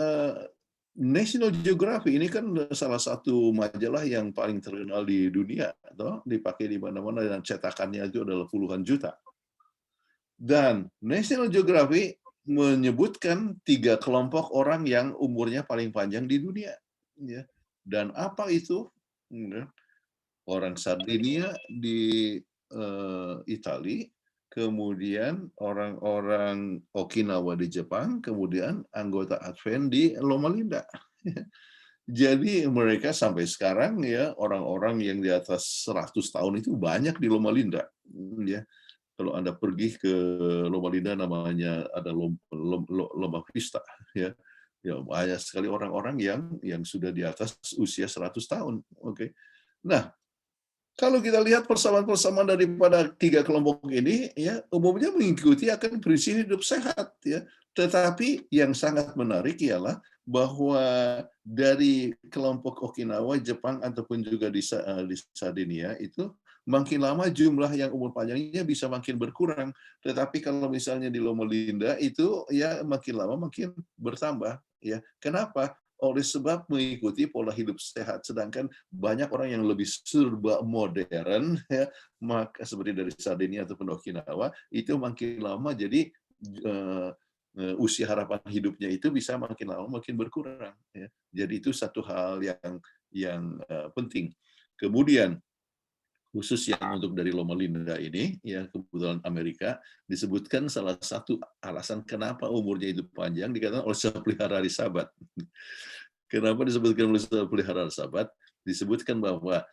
National Geographic ini kan salah satu majalah yang paling terkenal di dunia, toh, dipakai di mana-mana dan cetakannya itu adalah puluhan juta. Dan National Geographic menyebutkan 3 kelompok orang yang umurnya paling panjang di dunia. Ya. Dan apa itu? Orang Sardinia di Italia, kemudian orang-orang Okinawa di Jepang, kemudian anggota Advent di Loma Linda. Jadi mereka sampai sekarang, ya, orang-orang yang di atas 100 tahun itu banyak di Loma Linda. Ya. Kalau Anda pergi ke Loma Linda, namanya ada Loma Vista, ya. Ya, banyak sekali orang-orang yang sudah di atas usia 100 tahun. Oke. Nah, kalau kita lihat persamaan-persamaan daripada 3 kelompok ini, ya, umumnya mengikuti akan prinsip hidup sehat, ya. Tetapi yang sangat menarik ialah bahwa dari kelompok Okinawa, Jepang, ataupun juga di Sardinia itu makin lama jumlah yang umur panjangnya bisa makin berkurang. Tetapi kalau misalnya di Loma Linda itu, ya, makin lama makin bertambah. Ya. Kenapa? oleh sebab mengikuti pola hidup sehat. Sedangkan banyak orang yang lebih serba modern, ya, maka seperti dari Sardinia ataupun Okinawa, itu makin lama jadi usia harapan hidupnya itu bisa makin lama makin berkurang. Ya. Jadi itu satu hal yang penting. Kemudian khusus yang untuk dari Loma Linda ini, ya kebetulan Amerika, disebutkan salah satu alasan kenapa umurnya itu panjang dikatakan oleh pelihara hari Sabat. Kenapa disebutkan oleh pelihara hari Sabat? Disebutkan bahwa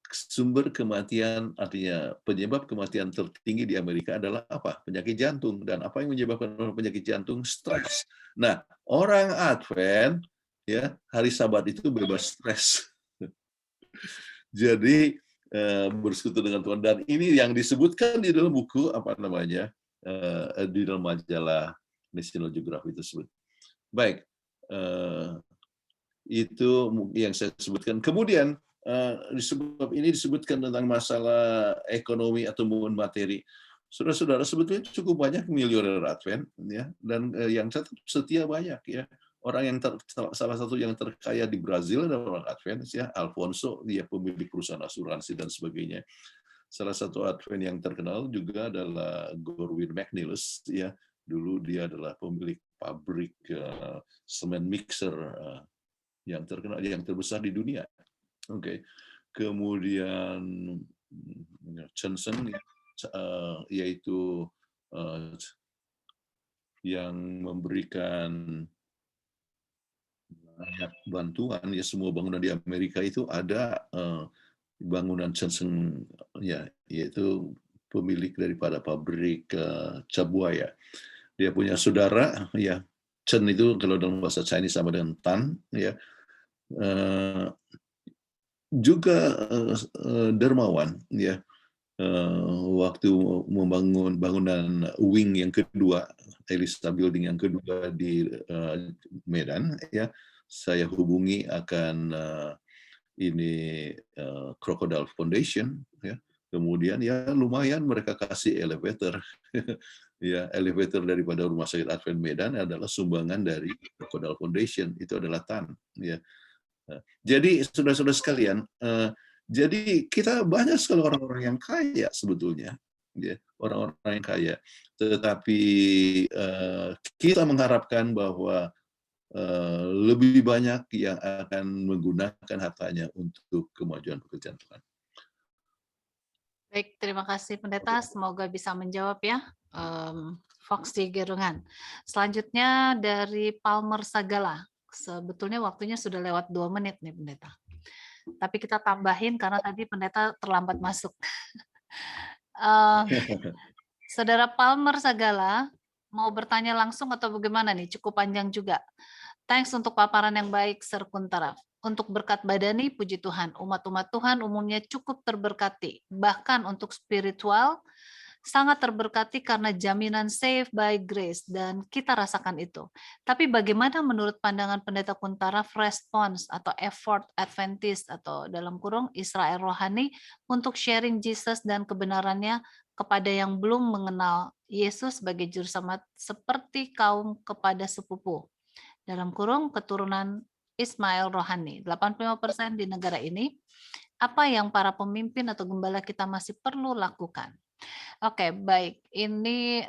sumber kematian, artinya penyebab kematian tertinggi di Amerika adalah apa? Penyakit jantung. Dan apa yang menyebabkan penyakit jantung? Stres. Nah, orang Advent, ya hari Sabat itu bebas stres. Jadi bersekutu dengan Tuhan, dan ini yang disebutkan di dalam buku di dalam majalah National Geographic tersebut. Baik, itu yang saya sebutkan. Kemudian disebab ini disebutkan tentang masalah ekonomi atau materi. Saudara-saudara, sebetulnya cukup banyak miliuner Advent, ya, dan yang tetap setia banyak, ya. Orang yang salah satu yang terkaya di Brazil adalah orang Advent, ya, Alfonso, dia pemilik perusahaan asuransi dan sebagainya. Salah satu Advent yang terkenal juga adalah Gorwin McNeilus, ya, dulu dia adalah pemilik pabrik semen mixer yang terkenal, yang terbesar di dunia. Oke, kemudian Johnson, yaitu yang memberikan banyak bantuan, ya, semua bangunan di Amerika itu ada bangunan Johnson, ya, yaitu pemilik daripada pabrik cap buaya. Dia punya saudara, ya, Chen itu kalau dalam bahasa Chinese sama dengan Tan, ya, juga dermawan, ya. Waktu membangun bangunan wing yang kedua, Elisa Building yang kedua di Medan, ya, saya hubungi akan Crocodile Foundation, ya. Kemudian ya lumayan mereka kasih elevator. Ya, elevator daripada Rumah Sakit Advent Medan adalah sumbangan dari Crocodile Foundation, itu adalah TAN, ya. Jadi saudara-saudara sekalian, jadi kita banyak sekali orang-orang yang kaya sebetulnya, ya, orang-orang yang kaya. Tetapi kita mengharapkan bahwa lebih banyak yang akan menggunakan hartanya untuk kemajuan pekerjaan Tuhan.
Baik, terima kasih Pendeta. Semoga bisa menjawab, ya. Fox di Gerungan. Selanjutnya dari Palmer Sagala. Sebetulnya waktunya sudah lewat 2 menit nih Pendeta. Tapi kita tambahin karena tadi Pendeta terlambat masuk. Saudara Palmer Sagala mau bertanya langsung atau bagaimana nih? Cukup panjang juga. Thanks untuk paparan yang baik, Sir Kuntaraf. Untuk berkat badani, puji Tuhan, umat-umat Tuhan umumnya cukup terberkati. Bahkan untuk spiritual, sangat terberkati karena jaminan save by grace, dan kita rasakan itu. Tapi bagaimana menurut pandangan Pendeta Kuntaraf response atau effort Adventist atau dalam kurung Israel rohani untuk sharing Jesus dan kebenarannya kepada yang belum mengenal Yesus sebagai juru selamat seperti kaum kepada sepupu, dalam kurung keturunan Ismail rohani, 85% di negara ini. Apa yang para pemimpin atau gembala kita masih perlu lakukan? Oke, baik. Ini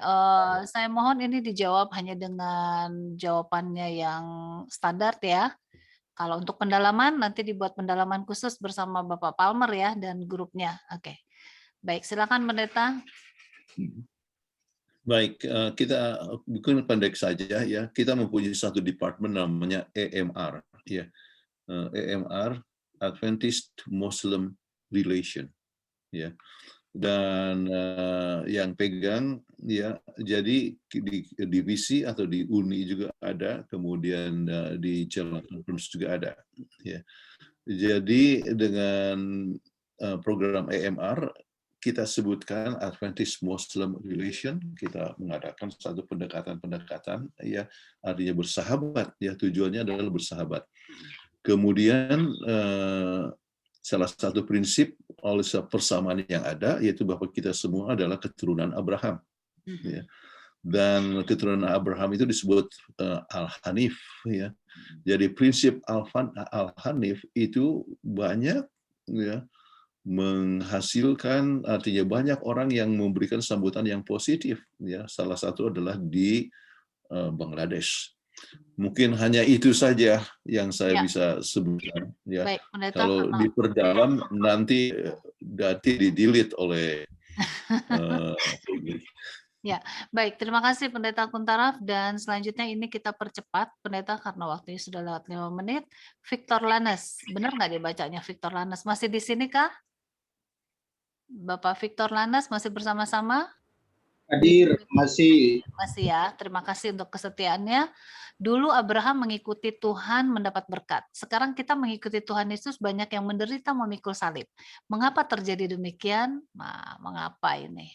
saya mohon ini dijawab hanya dengan jawabannya yang standar, ya. Kalau untuk pendalaman nanti dibuat pendalaman khusus bersama Bapak Palmer, ya, dan grupnya. Oke. Baik, silakan Pendeta.
Baik, kita bukan pendek saja, ya. Kita mempunyai satu departemen namanya AMR, ya. AMR, Adventist Muslim Relation, ya. Dan yang pegang, ya, jadi di divisi atau di Uni juga ada, kemudian di Jalan Conference juga ada, ya. Jadi dengan program AMR kita sebutkan Adventist Muslim Relation, kita mengadakan satu pendekatan, ya, artinya bersahabat, ya, tujuannya adalah bersahabat. Kemudian salah satu prinsip oleh persamaan yang ada, yaitu bahwa kita semua adalah keturunan Abraham. Ya. dan keturunan Abraham itu disebut Al-Hanif, ya. Jadi prinsip Al-Hanif itu banyak, ya, menghasilkan, artinya banyak orang yang memberikan sambutan yang positif, ya. Salah satu adalah di Bangladesh. Mungkin hanya itu saja yang saya bisa sebutkan, ya.
Baik, Pendeta,
Kalau diperdalam nanti di-delete oleh
ya, baik. Terima kasih Pendeta Kuntaraf, dan selanjutnya ini kita percepat Pendeta karena waktunya sudah lewat 5 menit. Victor Lanes, benar nggak dibacanya Victor Lanes? Masih di sini kah? Bapak Victor Lanes masih bersama-sama?
Hadir, masih.
Masih ya, terima kasih untuk kesetiaannya. Dulu Abraham mengikuti Tuhan mendapat berkat. Sekarang kita mengikuti Tuhan Yesus, banyak yang menderita memikul salib. Mengapa terjadi demikian? Nah, mengapa ini?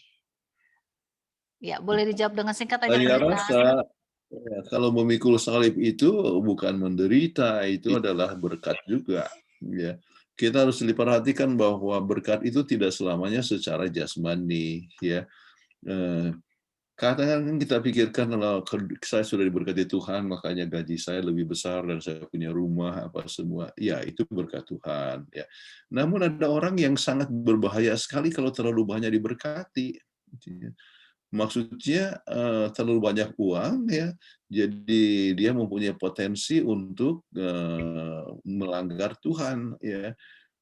Ya, boleh dijawab dengan singkat aja.
Saya rasa ya, kalau memikul salib itu bukan menderita, itu adalah berkat juga. Ya, kita harus diperhatikan bahwa berkat itu tidak selamanya secara jasmani. Ya, kadang kita pikirkan kalau saya sudah diberkati Tuhan, makanya gaji saya lebih besar dan saya punya rumah apa semua. Ya, itu berkat Tuhan. Ya, namun ada orang yang sangat berbahaya sekali kalau terlalu banyak diberkati. Maksudnya terlalu banyak uang, ya, jadi dia mempunyai potensi untuk melanggar Tuhan, ya.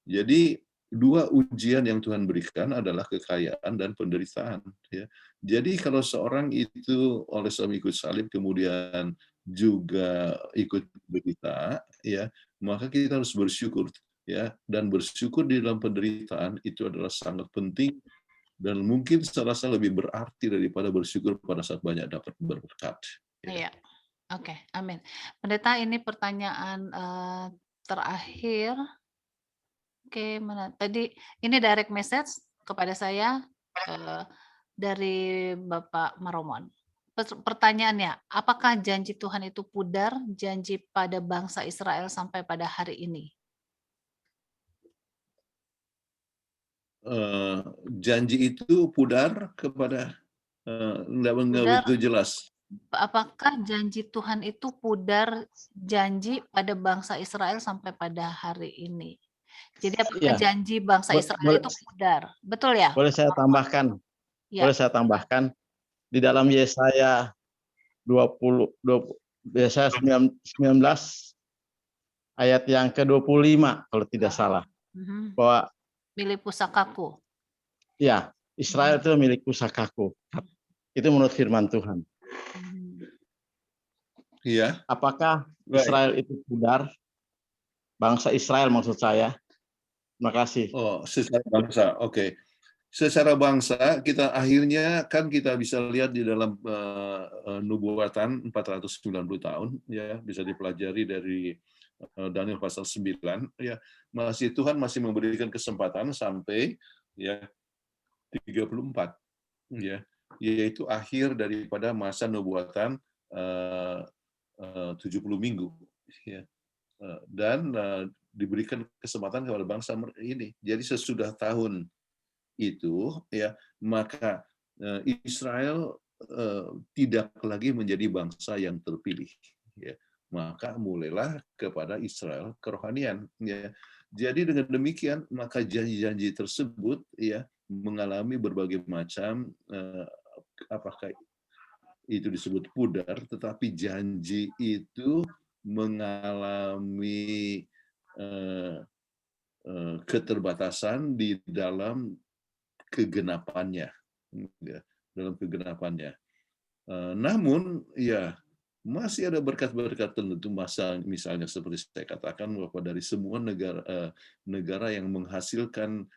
Jadi dua ujian yang Tuhan berikan adalah kekayaan dan penderitaan, ya. Jadi kalau seorang itu oleh sebab ikut salib kemudian juga ikut menderita, ya, maka kita harus bersyukur, ya, dan bersyukur di dalam penderitaan itu adalah sangat penting. Dan mungkin serasa lebih berarti daripada bersyukur pada saat banyak dapat berkat.
Iya, oke, amin. Pendeta, ini pertanyaan terakhir. Oke, mana tadi ini direct message kepada saya dari Bapak Maromon. Pertanyaannya, apakah janji Tuhan itu pudar, janji pada bangsa Israel sampai pada hari ini?
Janji itu pudar kepada enggak begitu jelas.
Apakah janji Tuhan itu pudar, janji pada bangsa Israel sampai pada hari ini? Jadi apakah janji bangsa Israel itu pudar? Betul ya?
Boleh saya tambahkan?
Ya.
Boleh saya tambahkan? Di dalam Yesaya 19 ayat yang ke-25 kalau tidak salah. Bahwa
milik pusakaku.
Ya, Israel itu milik pusakaku. Itu menurut firman Tuhan.
Iya.
Apakah Israel itu pudar? Bangsa Israel maksud saya. Terima kasih.
Oh, secara bangsa. Oke. Secara bangsa kita akhirnya kan kita bisa lihat di dalam nubuatan 490 tahun, ya, bisa dipelajari dari Daniel pasal 9, ya, Tuhan masih memberikan kesempatan sampai, ya, 34, ya, yaitu akhir daripada masa nubuatan 70 minggu, ya, dan diberikan kesempatan kepada bangsa ini. Jadi sesudah tahun itu, ya, maka Israel tidak lagi menjadi bangsa yang terpilih, ya. Maka mulailah kepada Israel kerohanian, ya. Jadi dengan demikian maka janji-janji tersebut, ya, mengalami berbagai macam apakah itu disebut pudar, tetapi janji itu mengalami keterbatasan di dalam kegenapannya, ya, dalam kegenapannya. Namun, ya, masih ada berkat-berkat tertentu, misalnya seperti saya katakan bahwa dari semua negara yang menghasilkan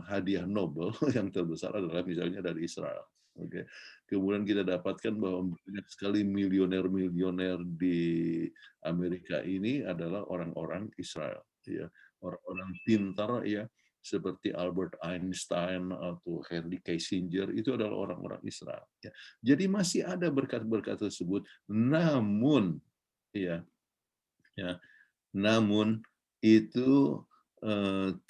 hadiah Nobel yang terbesar adalah misalnya dari Israel. Oke. Kemudian kita dapatkan bahwa banyak sekali milioner-milioner di Amerika ini adalah orang-orang Israel, ya, orang-orang pintar, ya, seperti Albert Einstein atau Henry Kissinger, itu adalah orang-orang Israel. Ya. Jadi masih ada berkat-berkat tersebut, namun, ya, namun itu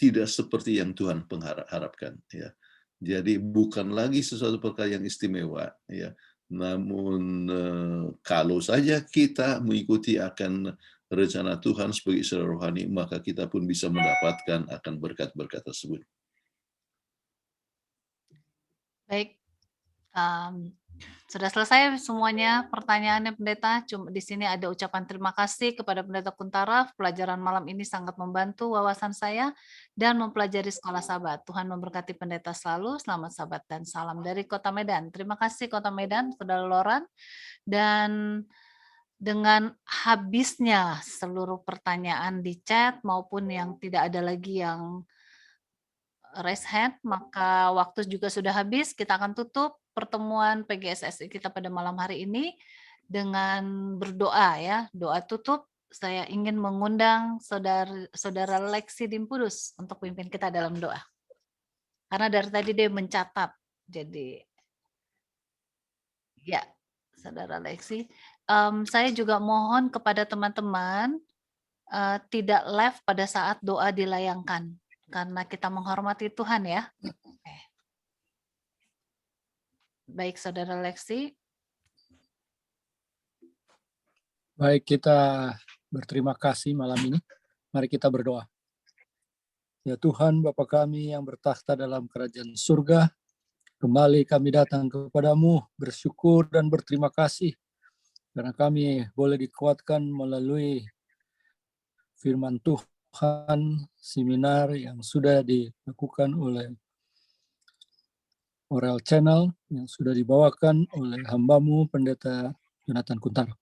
tidak seperti yang Tuhan harapkan. Ya. Jadi bukan lagi sesuatu perkara yang istimewa, ya, Namun kalau saja kita mengikuti akan rencana Tuhan sebagai saudara rohani, maka kita pun bisa mendapatkan akan berkat-berkat tersebut.
Baik, sudah selesai semuanya pertanyaannya pendeta. Cuma di sini ada ucapan terima kasih kepada pendeta Kuntaraf. Pelajaran malam ini sangat membantu wawasan saya dan mempelajari sekolah Sabat. Tuhan memberkati pendeta selalu. Selamat Sabat dan salam dari Kota Medan. Terima kasih Kota Medan, Saudara Loran. Dan dengan habisnya seluruh pertanyaan di chat maupun yang tidak ada lagi yang raise hand, maka waktu juga sudah habis. Kita akan tutup pertemuan PGSSI kita pada malam hari ini dengan berdoa ya. Doa tutup, saya ingin mengundang saudara Lexi Dimpudus untuk pimpin kita dalam doa. Karena dari tadi dia mencatat. Jadi ya, saudara Lexi. Saya juga mohon kepada teman-teman tidak live pada saat doa dilayangkan. Karena kita menghormati Tuhan ya. Oke. Baik, saudara Lexi.
Baik, kita berterima kasih malam ini. Mari kita berdoa. Ya Tuhan, Bapa kami yang bertakhta dalam kerajaan surga, kembali kami datang kepadamu bersyukur dan berterima kasih karena kami boleh dikuatkan melalui firman Tuhan, seminar yang sudah dilakukan oleh Oral Channel, yang sudah dibawakan oleh hambamu Pendeta Jonathan Kuntaraf.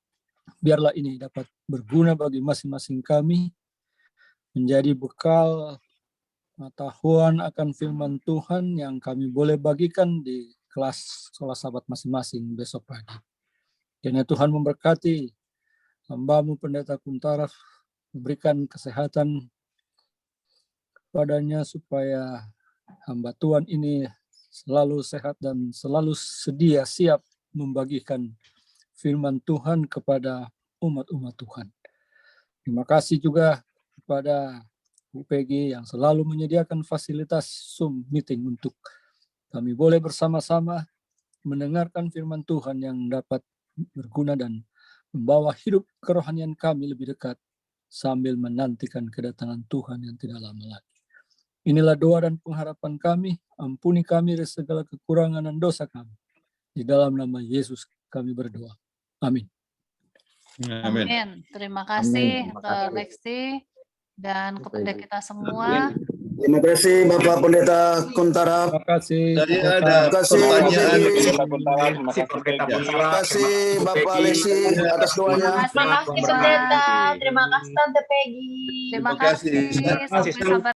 Biarlah ini dapat berguna bagi masing-masing kami, menjadi bekal pengetahuan akan firman Tuhan yang kami boleh bagikan di kelas sekolah Sabat masing-masing besok pagi. Kiranya Tuhan memberkati hambamu Pendeta Kuntaraf, memberikan kesehatan kepadanya supaya hamba Tuhan ini selalu sehat dan selalu sedia siap membagikan firman Tuhan kepada umat-umat Tuhan. Terima kasih juga kepada Bu Peggy yang selalu menyediakan fasilitas Zoom meeting untuk kami boleh bersama-sama mendengarkan firman Tuhan yang dapat berguna dan membawa hidup kerohanian kami lebih dekat sambil menantikan kedatangan Tuhan yang tidak lama lagi. Inilah doa dan pengharapan kami. Ampuni kami dari segala kekurangan dan dosa kami. Di dalam nama Yesus kami berdoa. Amin.
Amin. Terima kasih Lexi dan kepada kita semua.
Terima kasih Bapak Pendeta Kuntaraf.
Terima kasih.
Saya ada pertanyaan.
Terima kasih Bapak Lexi atas doanya.
Terima kasih Pendeta. Terima kasih Tante Peggy. Terima kasih. Sampai